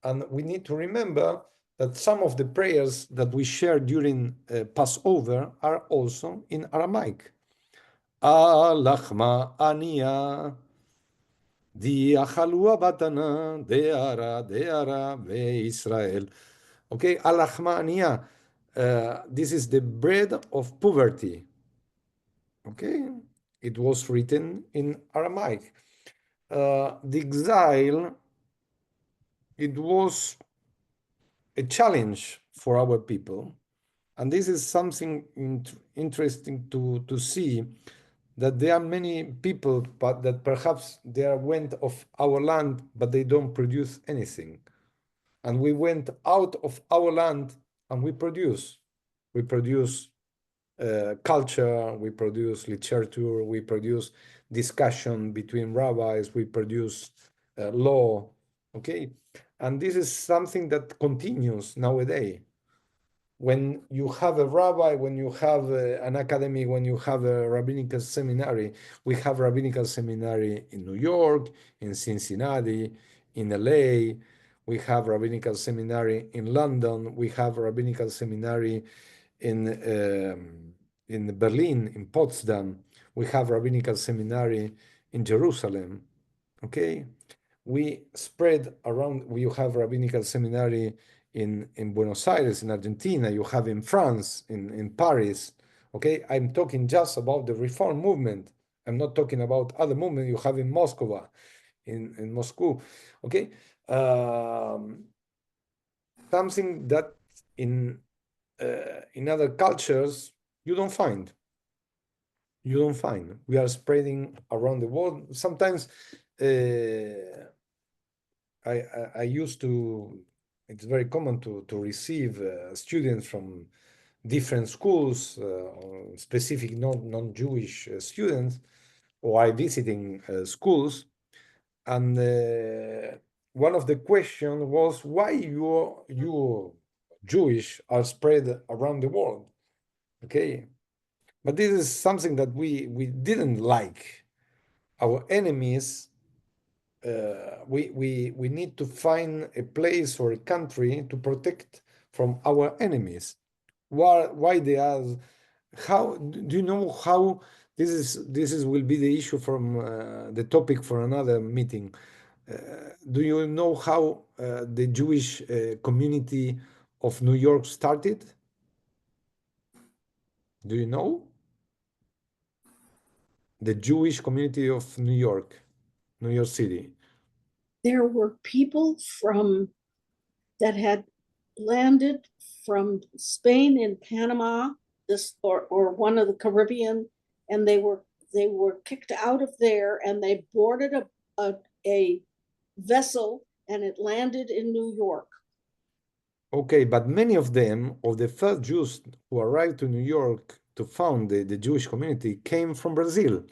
and we need to remember that some of the prayers that we share during Passover are also in Aramaic. Alachma ania, diachalua batana, deara, ve Israel. Okay, alachma ania. This is the bread of poverty. Okay, it was written in Aramaic. The exile, it was a challenge for our people. And this is something interesting to see, that there are many people but that perhaps they went of our land, but they don't produce anything. And we went out of our land and we produce. We produce culture, we produce literature, we produce discussion between rabbis, we produce law, okay? And this is something that continues nowadays. When you have a rabbi, when you have an academy, when you have a rabbinical seminary, we have rabbinical seminary in New York, in Cincinnati, in LA, we have rabbinical seminary in London, we have rabbinical seminary in Berlin, in Potsdam, we have rabbinical seminary in Jerusalem, okay? We spread around, you have rabbinical seminary in Buenos Aires, in Argentina, you have in France, in Paris, okay? I'm talking just about the reform movement. I'm not talking about other movement you have in Moscow, in Moscow, okay? Something that in other cultures you don't find. You don't find. We are spreading around the world. Sometimes I used to, it's very common to receive students from different schools, specific non-Jewish students, or I visiting schools. And one of the questions was, why you Jewish are spread around the world? Okay. But this is something that we didn't like. Our enemies, we need to find a place or a country to protect from our enemies. Why they are? How do you know how this is will be the issue from the topic for another meeting? Do you know how the Jewish community of New York started? Do you know the Jewish community of New York City? There were people that had landed from Spain and Panama, this or one of the Caribbean, and they were kicked out of there, and they boarded a vessel, and it landed in New York. Okay, but many of them, of the first Jews who arrived to New York to found the Jewish community, came from Brazil.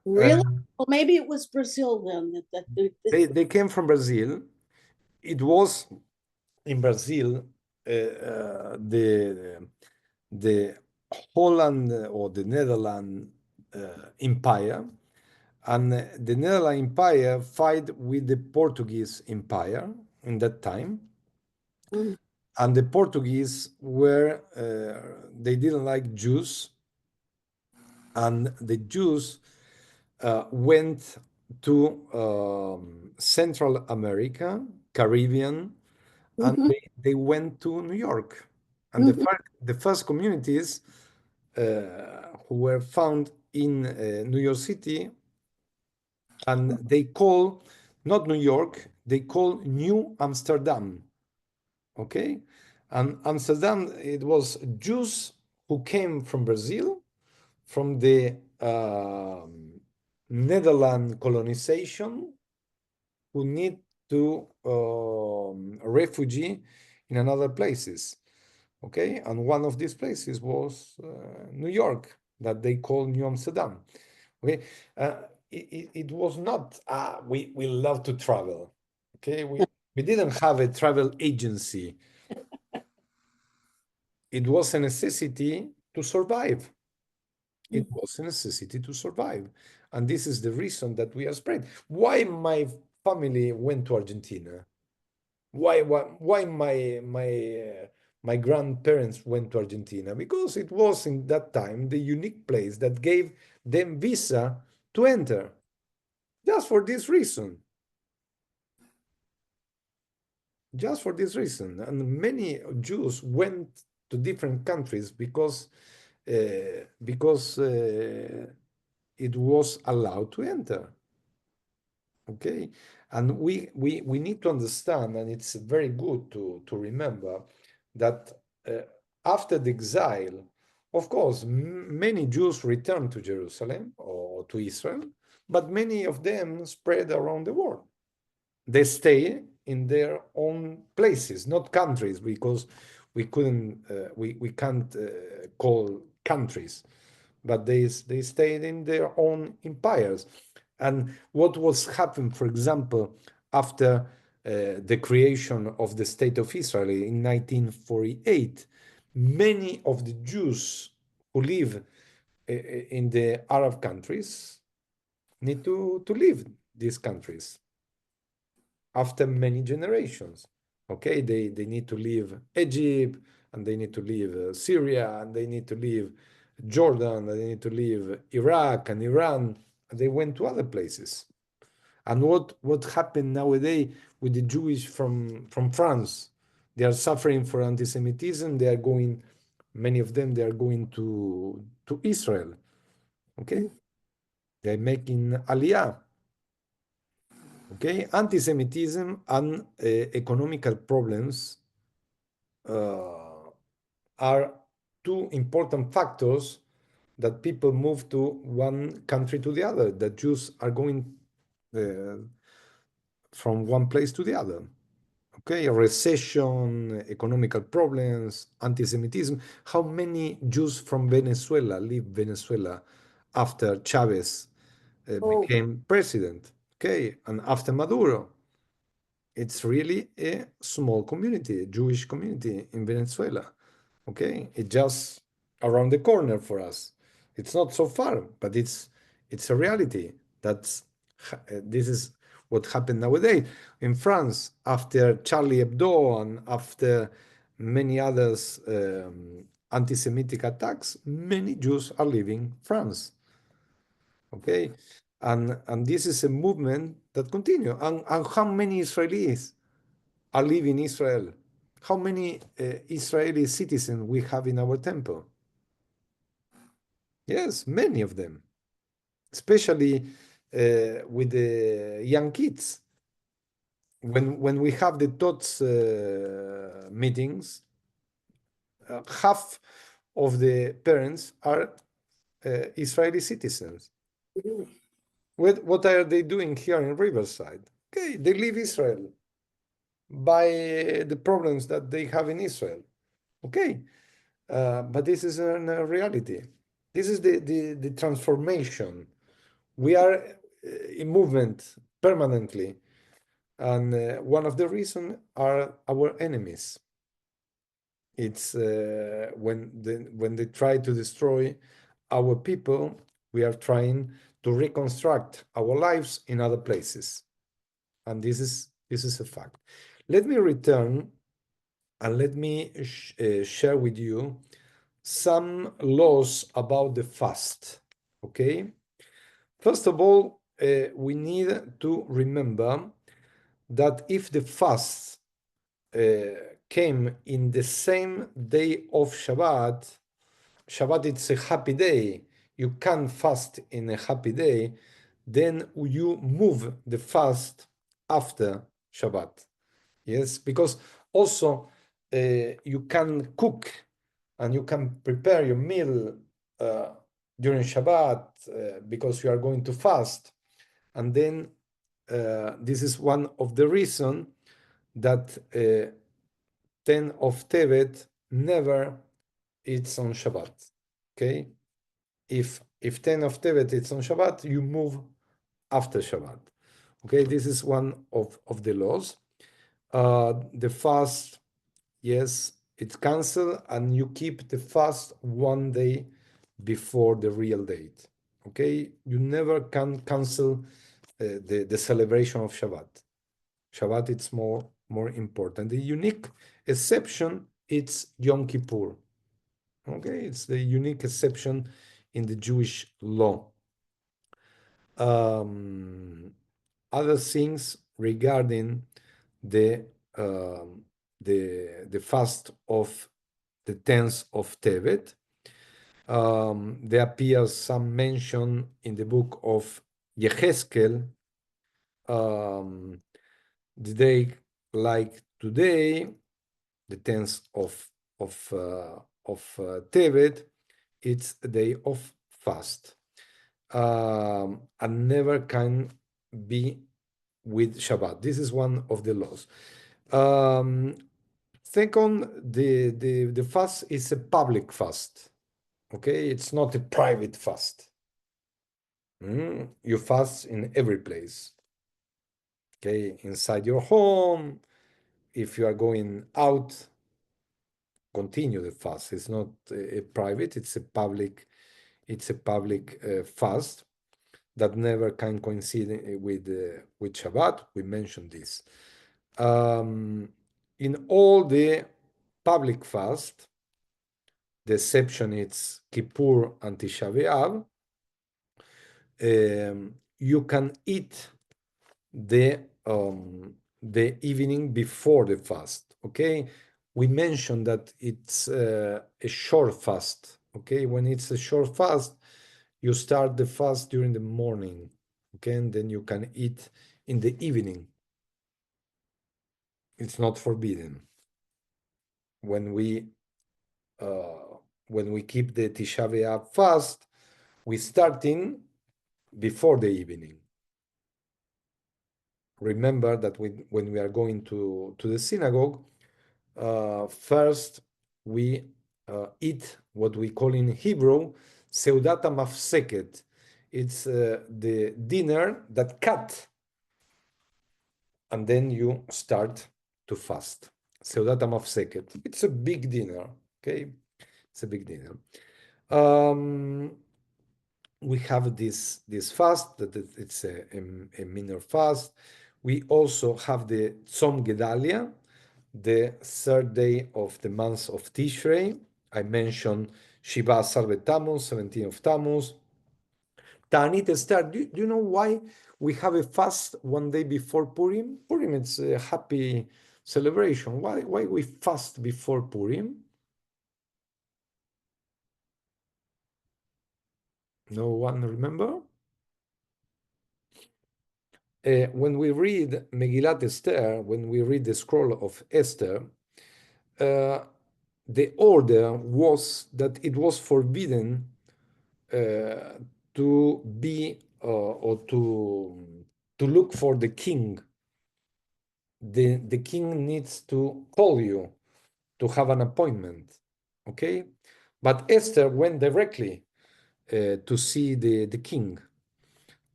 Really? Well, maybe it was Brazil then. They came from Brazil. It was in Brazil the Holland or the Netherlands Empire, and the Netherlands Empire fight with the Portuguese Empire in that time. Mm. And the Portuguese were, they didn't like Jews, and the Jews went to Central America, Caribbean, and Mhm. they went to New York. And Mhm. the first communities who were found in New York City, and they call not New York, they call New Amsterdam. Okay, and Amsterdam, it was Jews who came from Brazil, from the Netherlands colonization who need to refugee in another places. Okay, and one of these places was New York, that they call New Amsterdam. Okay, it was not we love to travel. Okay, we didn't have a travel agency. It was a necessity to survive. It was a necessity to survive, and this is the reason that we are spread. Why my family went to Argentina? Why my grandparents went to Argentina? Because it was in that time the unique place that gave them visa to enter. Just for this reason. Just for this reason. And many Jews went to different countries because it was allowed to enter. Okay, and we need to understand, and it's very good to remember that after the exile, of course, many Jews returned to Jerusalem or to Israel, but many of them spread around the world. They stay in their own places, not countries, because we can't call countries, but they stayed in their own empires. And what was happened, for example, after the creation of the State of Israel in 1948, many of the Jews who live in the Arab countries need to leave these countries after many generations. Okay, they need to leave Egypt, and they need to leave Syria, and they need to leave Jordan, and they need to leave Iraq and Iran. And they went to other places. And what happened nowadays with the Jewish from France? They are suffering for anti-Semitism. They are going, many of them, they are going to Israel. Okay, they're making aliyah. Okay, anti-Semitism and economical problems are two important factors that people move to one country to the other, that Jews are going uh, from one place to the other. Okay, recession, economical problems, anti-Semitism. How many Jews from Venezuela leave Venezuela after Chavez Oh, became president? Okay, and after Maduro? It's really a small community, a Jewish community in Venezuela. Okay, it's just around the corner for us. It's not so far, but it's a reality. This is what happened nowadays in France after Charlie Hebdo and after many others anti-Semitic attacks. Many Jews are leaving France. Okay, and this is a movement that continue. And how many Israelis are living in Israel? How many Israeli citizens we have in our temple? Yes, many of them, especially with the young kids. When we have the TOTS meetings, half of the parents are Israeli citizens. What are they doing here in Riverside? Okay, they leave Israel by the problems that they have in Israel. Okay, but this is a reality. This is the transformation. We are in movement permanently, and one of the reasons are our enemies. It's when they try to destroy our people, we are trying to reconstruct our lives in other places, and this is a fact. Let me return and let me share with you some laws about the fast. Okay, first of all, we need to remember that if the fast came in the same day of Shabbat, Shabbat it's a happy day, you can fast in a happy day, then you move the fast after Shabbat. Yes, because also you can cook and you can prepare your meal during Shabbat because you are going to fast. And then this is one of the reasons that 10 of Tevet never eats on Shabbat. Okay, if 10 of Tevet it's on Shabbat, you move after Shabbat. Okay, this is one of the laws. The fast, yes, it's canceled, and you keep the fast one day before the real date. Okay, you never can cancel the celebration of Shabbat. Shabbat it's more important. The unique exception it's Yom Kippur. Okay, it's the unique exception in the Jewish law. Other things regarding the the fast of the 10th of Tevet. There appears some mention in the book of Yehezkel. The day like today, the 10th of Tevet, it's a day of fast, and never can be with Shabbat. This is one of the laws. Second, the fast is a public fast. Okay, it's not a private fast. You fast in every place. Okay, inside your home. If you are going out, continue the fast. It's not a private, it's a public, fast that never can coincide with Shabbat. We mentioned this. In all the public fast, the exception is Kippur and Tisha B'Av, you can eat the evening before the fast. Okay, we mentioned that it's a short fast. Okay, when it's a short fast, you start the fast during the morning. Okay, and then you can eat in the evening. It's not forbidden. When we keep the Tisha B'Av fast, we starting before the evening. Remember that when we are going to the synagogue, first we eat what we call in Hebrew seudata mafseket. It's the dinner that cut, and then you start to fast. Seudata mafseket. It's a big dinner. Okay, it's a big dinner. We have this fast that it's a minor fast. We also have the Tzom Gedalia, the third day of the month of Tishrei. I mentioned Shiva Asar Tammuz, 17 of Tammuz. Ta'anit Esther, do you know why we have a fast one day before Purim? Purim, it's a happy celebration. Why we fast before Purim? No one remember? When we read Megillat Esther, when we read the scroll of Esther, the order was that it was forbidden to be or to look for the king. The king needs to call you to have an appointment, okay? But Esther went directly to see the king.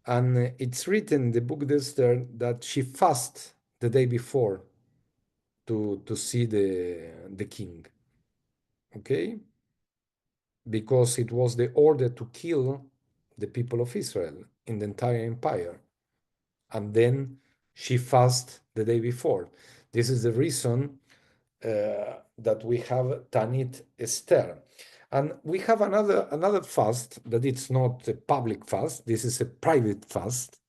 And it's written in the book of Esther that she fasted the day before to see the king, okay? Because it was the order to kill the people of Israel in the entire empire. And then she fasted the day before. This is the reason that we have Tanit Esther. And we have another fast that it's not a public fast. This is a private fast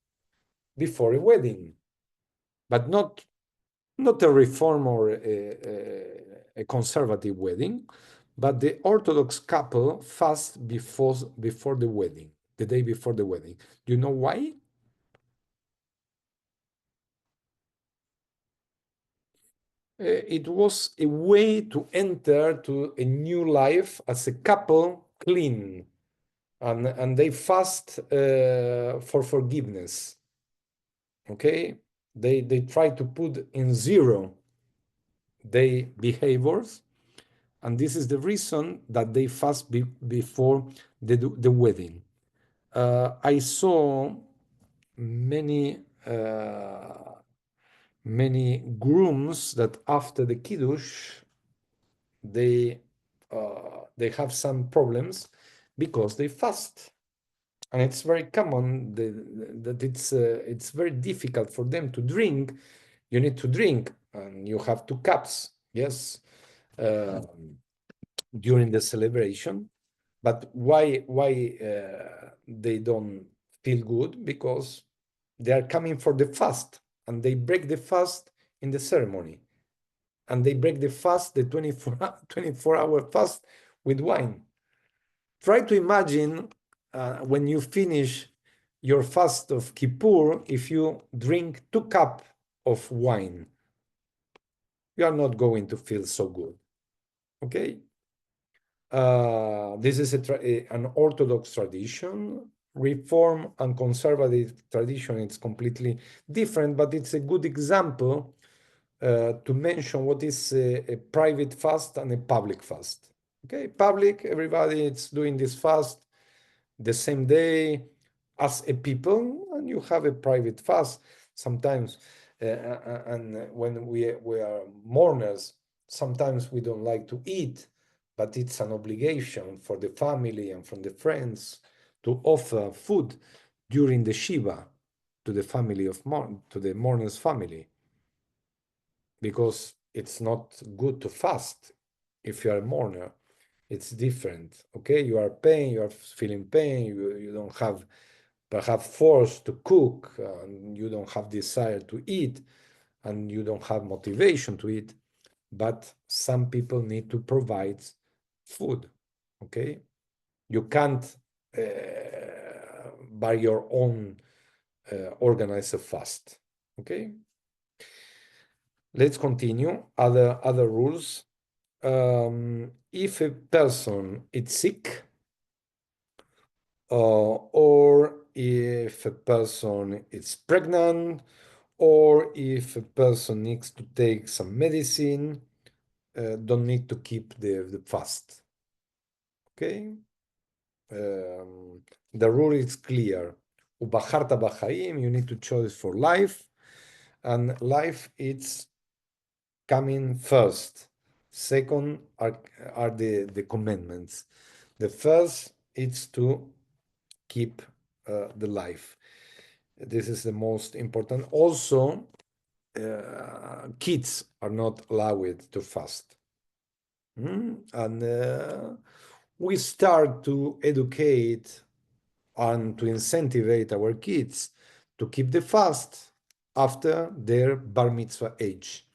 before a wedding, but not a reform or a conservative wedding, but the Orthodox couple fast before the wedding, the day before the wedding. Do you know why? It was a way to enter to a new life as a couple clean. and they fast for forgiveness. Okay, they try to put in zero their behaviors, and this is the reason that they fast before the wedding. I saw many many grooms that after the kiddush they have some problems because they fast, and it's very common that it's very difficult for them to drink. You need to drink, and you have 2 cups, yes, during the celebration. But why they don't feel good? Because they are coming for the fast, and they break the fast in the ceremony, and they break the fast, the 24-hour fast, with wine. Try to imagine when you finish your fast of Kippur, if you drink 2 cups of wine, you are not going to feel so good. Okay? This is an Orthodox tradition. Reform and conservative tradition, it's completely different, but it's a good example to mention what is a private fast and a public fast. Okay, public, everybody is doing this fast the same day as a people, and you have a private fast sometimes. And when we are mourners, sometimes we don't like to eat, but it's an obligation for the family and from the friends to offer food during the Shiva to the family of to the mourner's family, because it's not good to fast if you are a mourner. It's different. Okay, you are pain, you are feeling pain, you don't have perhaps force to cook, and you don't have desire to eat, and you don't have motivation to eat, but some people need to provide food. Okay, you can't by your own organize a fast. Okay, let's continue. Other rules. If a person is sick, or if a person is pregnant, or if a person needs to take some medicine, don't need to keep the fast. Okay? The rule is clear. Ubacharta b'chaim, you need to choose for life, and life it's coming first. Second are the commandments. The first is to keep the life. This is the most important. Also, kids are not allowed to fast. And we start to educate and to incentivize our kids to keep the fast after their bar mitzvah age,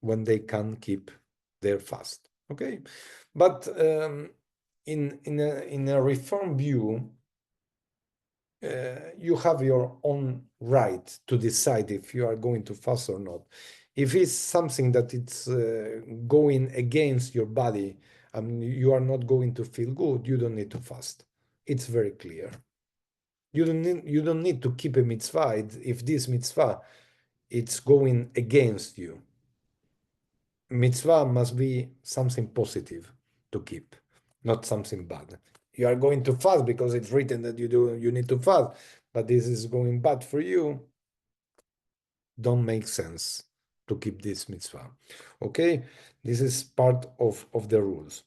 when they can keep their fast. Okay, but in a reform view, you have your own right to decide if you are going to fast or not. If it's something that it's going against your body and you are not going to feel good, you don't need to fast. It's very clear. You don't need to keep a mitzvah if this mitzvah it's going against you. Mitzvah must be something positive to keep, not something bad. You are going to fast because it's written that you need to fast, but this is going bad for you. Don't make sense to keep this mitzvah. Okay, this is part of the rules.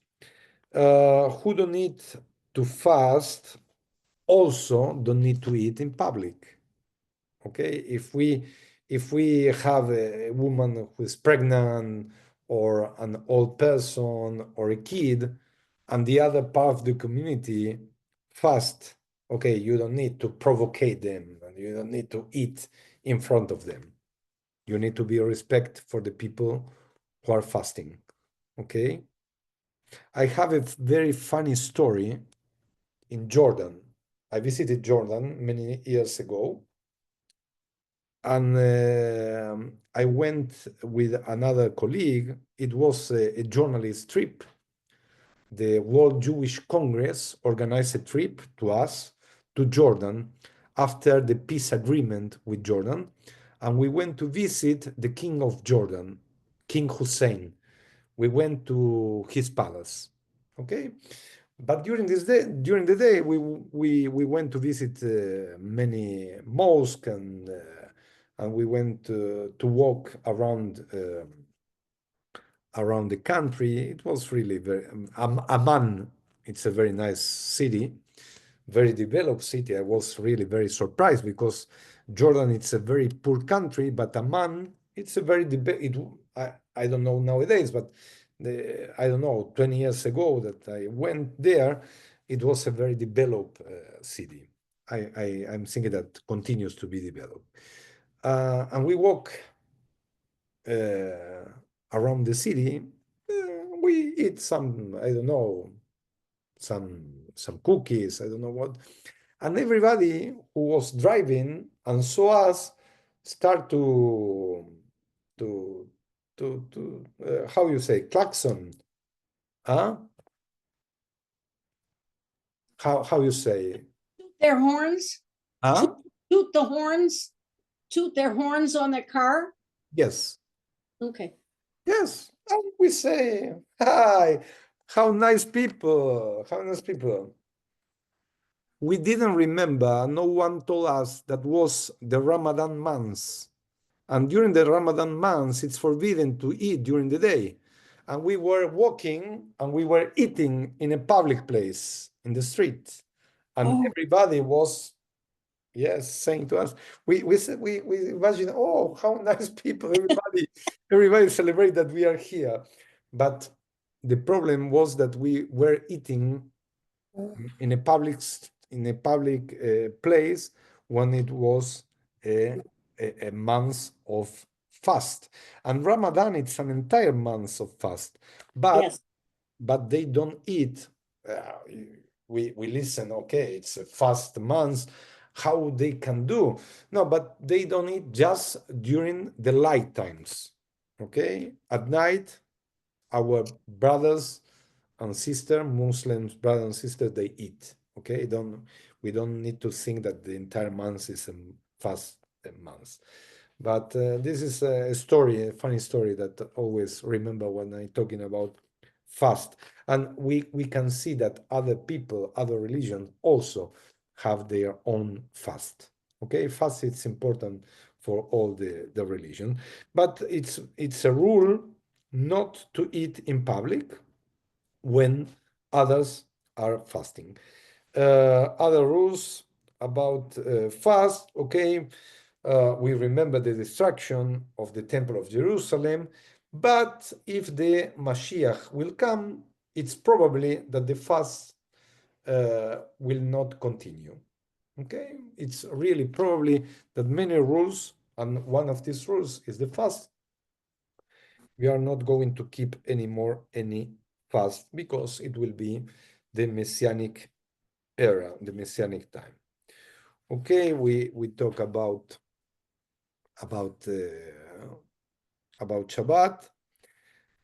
Who don't need to fast also don't need to eat in public. Okay, if we have a woman who is pregnant, or an old person, or a kid, and the other part of the community fast, okay, you don't need to provocate them, and you don't need to eat in front of them. You need to be respect for the people who are fasting. Okay, I have a very funny story in Jordan. I visited Jordan many years ago, and I went with another colleague. It was a journalist trip, the World Jewish Congress organized a trip to us to Jordan after the peace agreement with Jordan, and we went to visit the King of Jordan, King Hussein. We went to his palace. Okay, but during the day, we went to visit many mosques and we went to walk around the country. It was really very Amman. It's a very nice city, very developed city. I was really very surprised because Jordan it's a very poor country, but Amman it's a very I don't know nowadays, but I don't know 20 years ago that I went there, it was a very developed city. I'm thinking that continues to be developed, and we walk uh, around the city. We eat some, I don't know, some cookies, I don't know what. And everybody who was driving and saw us start to how you say klaxon, huh? How you say, Their horns, huh? toot the horns, toot their horns on their car. Yes, Okay. yes. And we say, hi, how nice people, how nice people. We didn't remember, no one told us that was the Ramadan months. And during the Ramadan months, it's forbidden to eat during the day. And we were walking and we were eating in a public place in the street. And Oh, everybody was, yes, saying to us, we imagine, oh, how nice people, everybody celebrate that we are here. But the problem was that we were eating in a public place when it was a month of fast. And Ramadan, it's an entire month of fast, but yes. they don't eat. Uh, we listen, okay, it's a fast month. How they can do? No, but they don't eat just during the light times. Okay, at night, our brothers and sisters, Muslims, brothers and sisters, they eat. Okay, don't we don't need to think that the entire month is a fast month. But this is a story, a funny story that I always remember when I'm talking about fast. And we can see that other people, other religions also have their own fast. Okay, fast it's important for all the religion, but it's a rule not to eat in public when others are fasting. Other rules about fast, okay, we remember the destruction of the Temple of Jerusalem, but if the Mashiach will come, it's probably that the fast will not continue. Okay, it's really probably that many rules, and one of these rules is the fast. We are not going to keep anymore any fast because it will be the messianic era, the messianic time. Okay, we talk about Shabbat,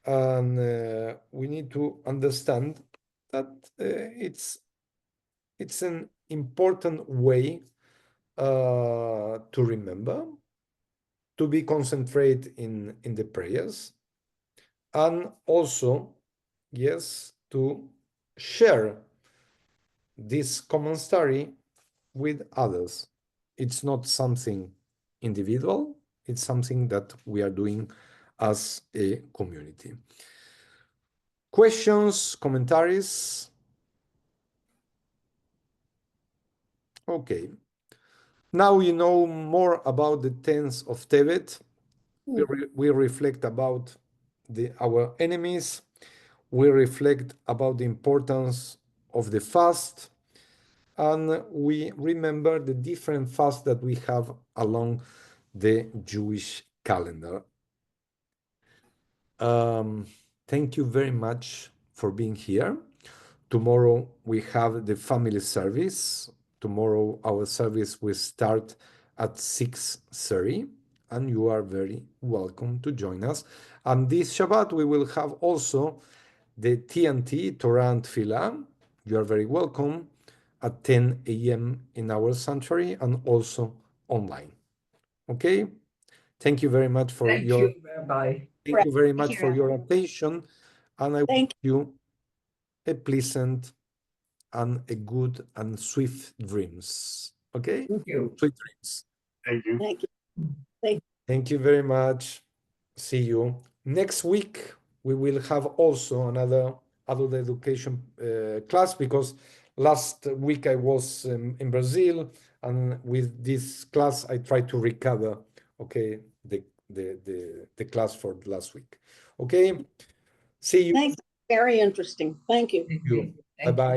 and we need to understand that it's an important way to remember, to be concentrate in the prayers, and also, yes, to share this common story with others. It's not something individual, it's something that we are doing as a community. Questions, commentaries? Okay. Now you know more about the tenets of Tevet. We reflect about our enemies. We reflect about the importance of the fast. And we remember the different fasts that we have along the Jewish calendar. Thank you very much for being here. Tomorrow we have the family service. Tomorrow our service will start at 6:30, and you are very welcome to join us. And this Shabbat we will have also the TNT, Torah and Tefillah. You are very welcome at 10 a.m. in our sanctuary and also online. Okay? Thank you very much for Thank you, Rabbi. Thank you very Thank much you. for your attention, and I wish Thank you a pleasant and a good and swift dreams. Okay? Thank you. Sweet dreams. Thank you. Thank you. Thank you very much. See you. Next week, we will have also another adult education class, because last week I was in Brazil, and with this class I tried to recover, okay, the class for last week. Okay, see you. Thanks. Very interesting. Thank you. Thank you. you. Thank you. Bye-bye.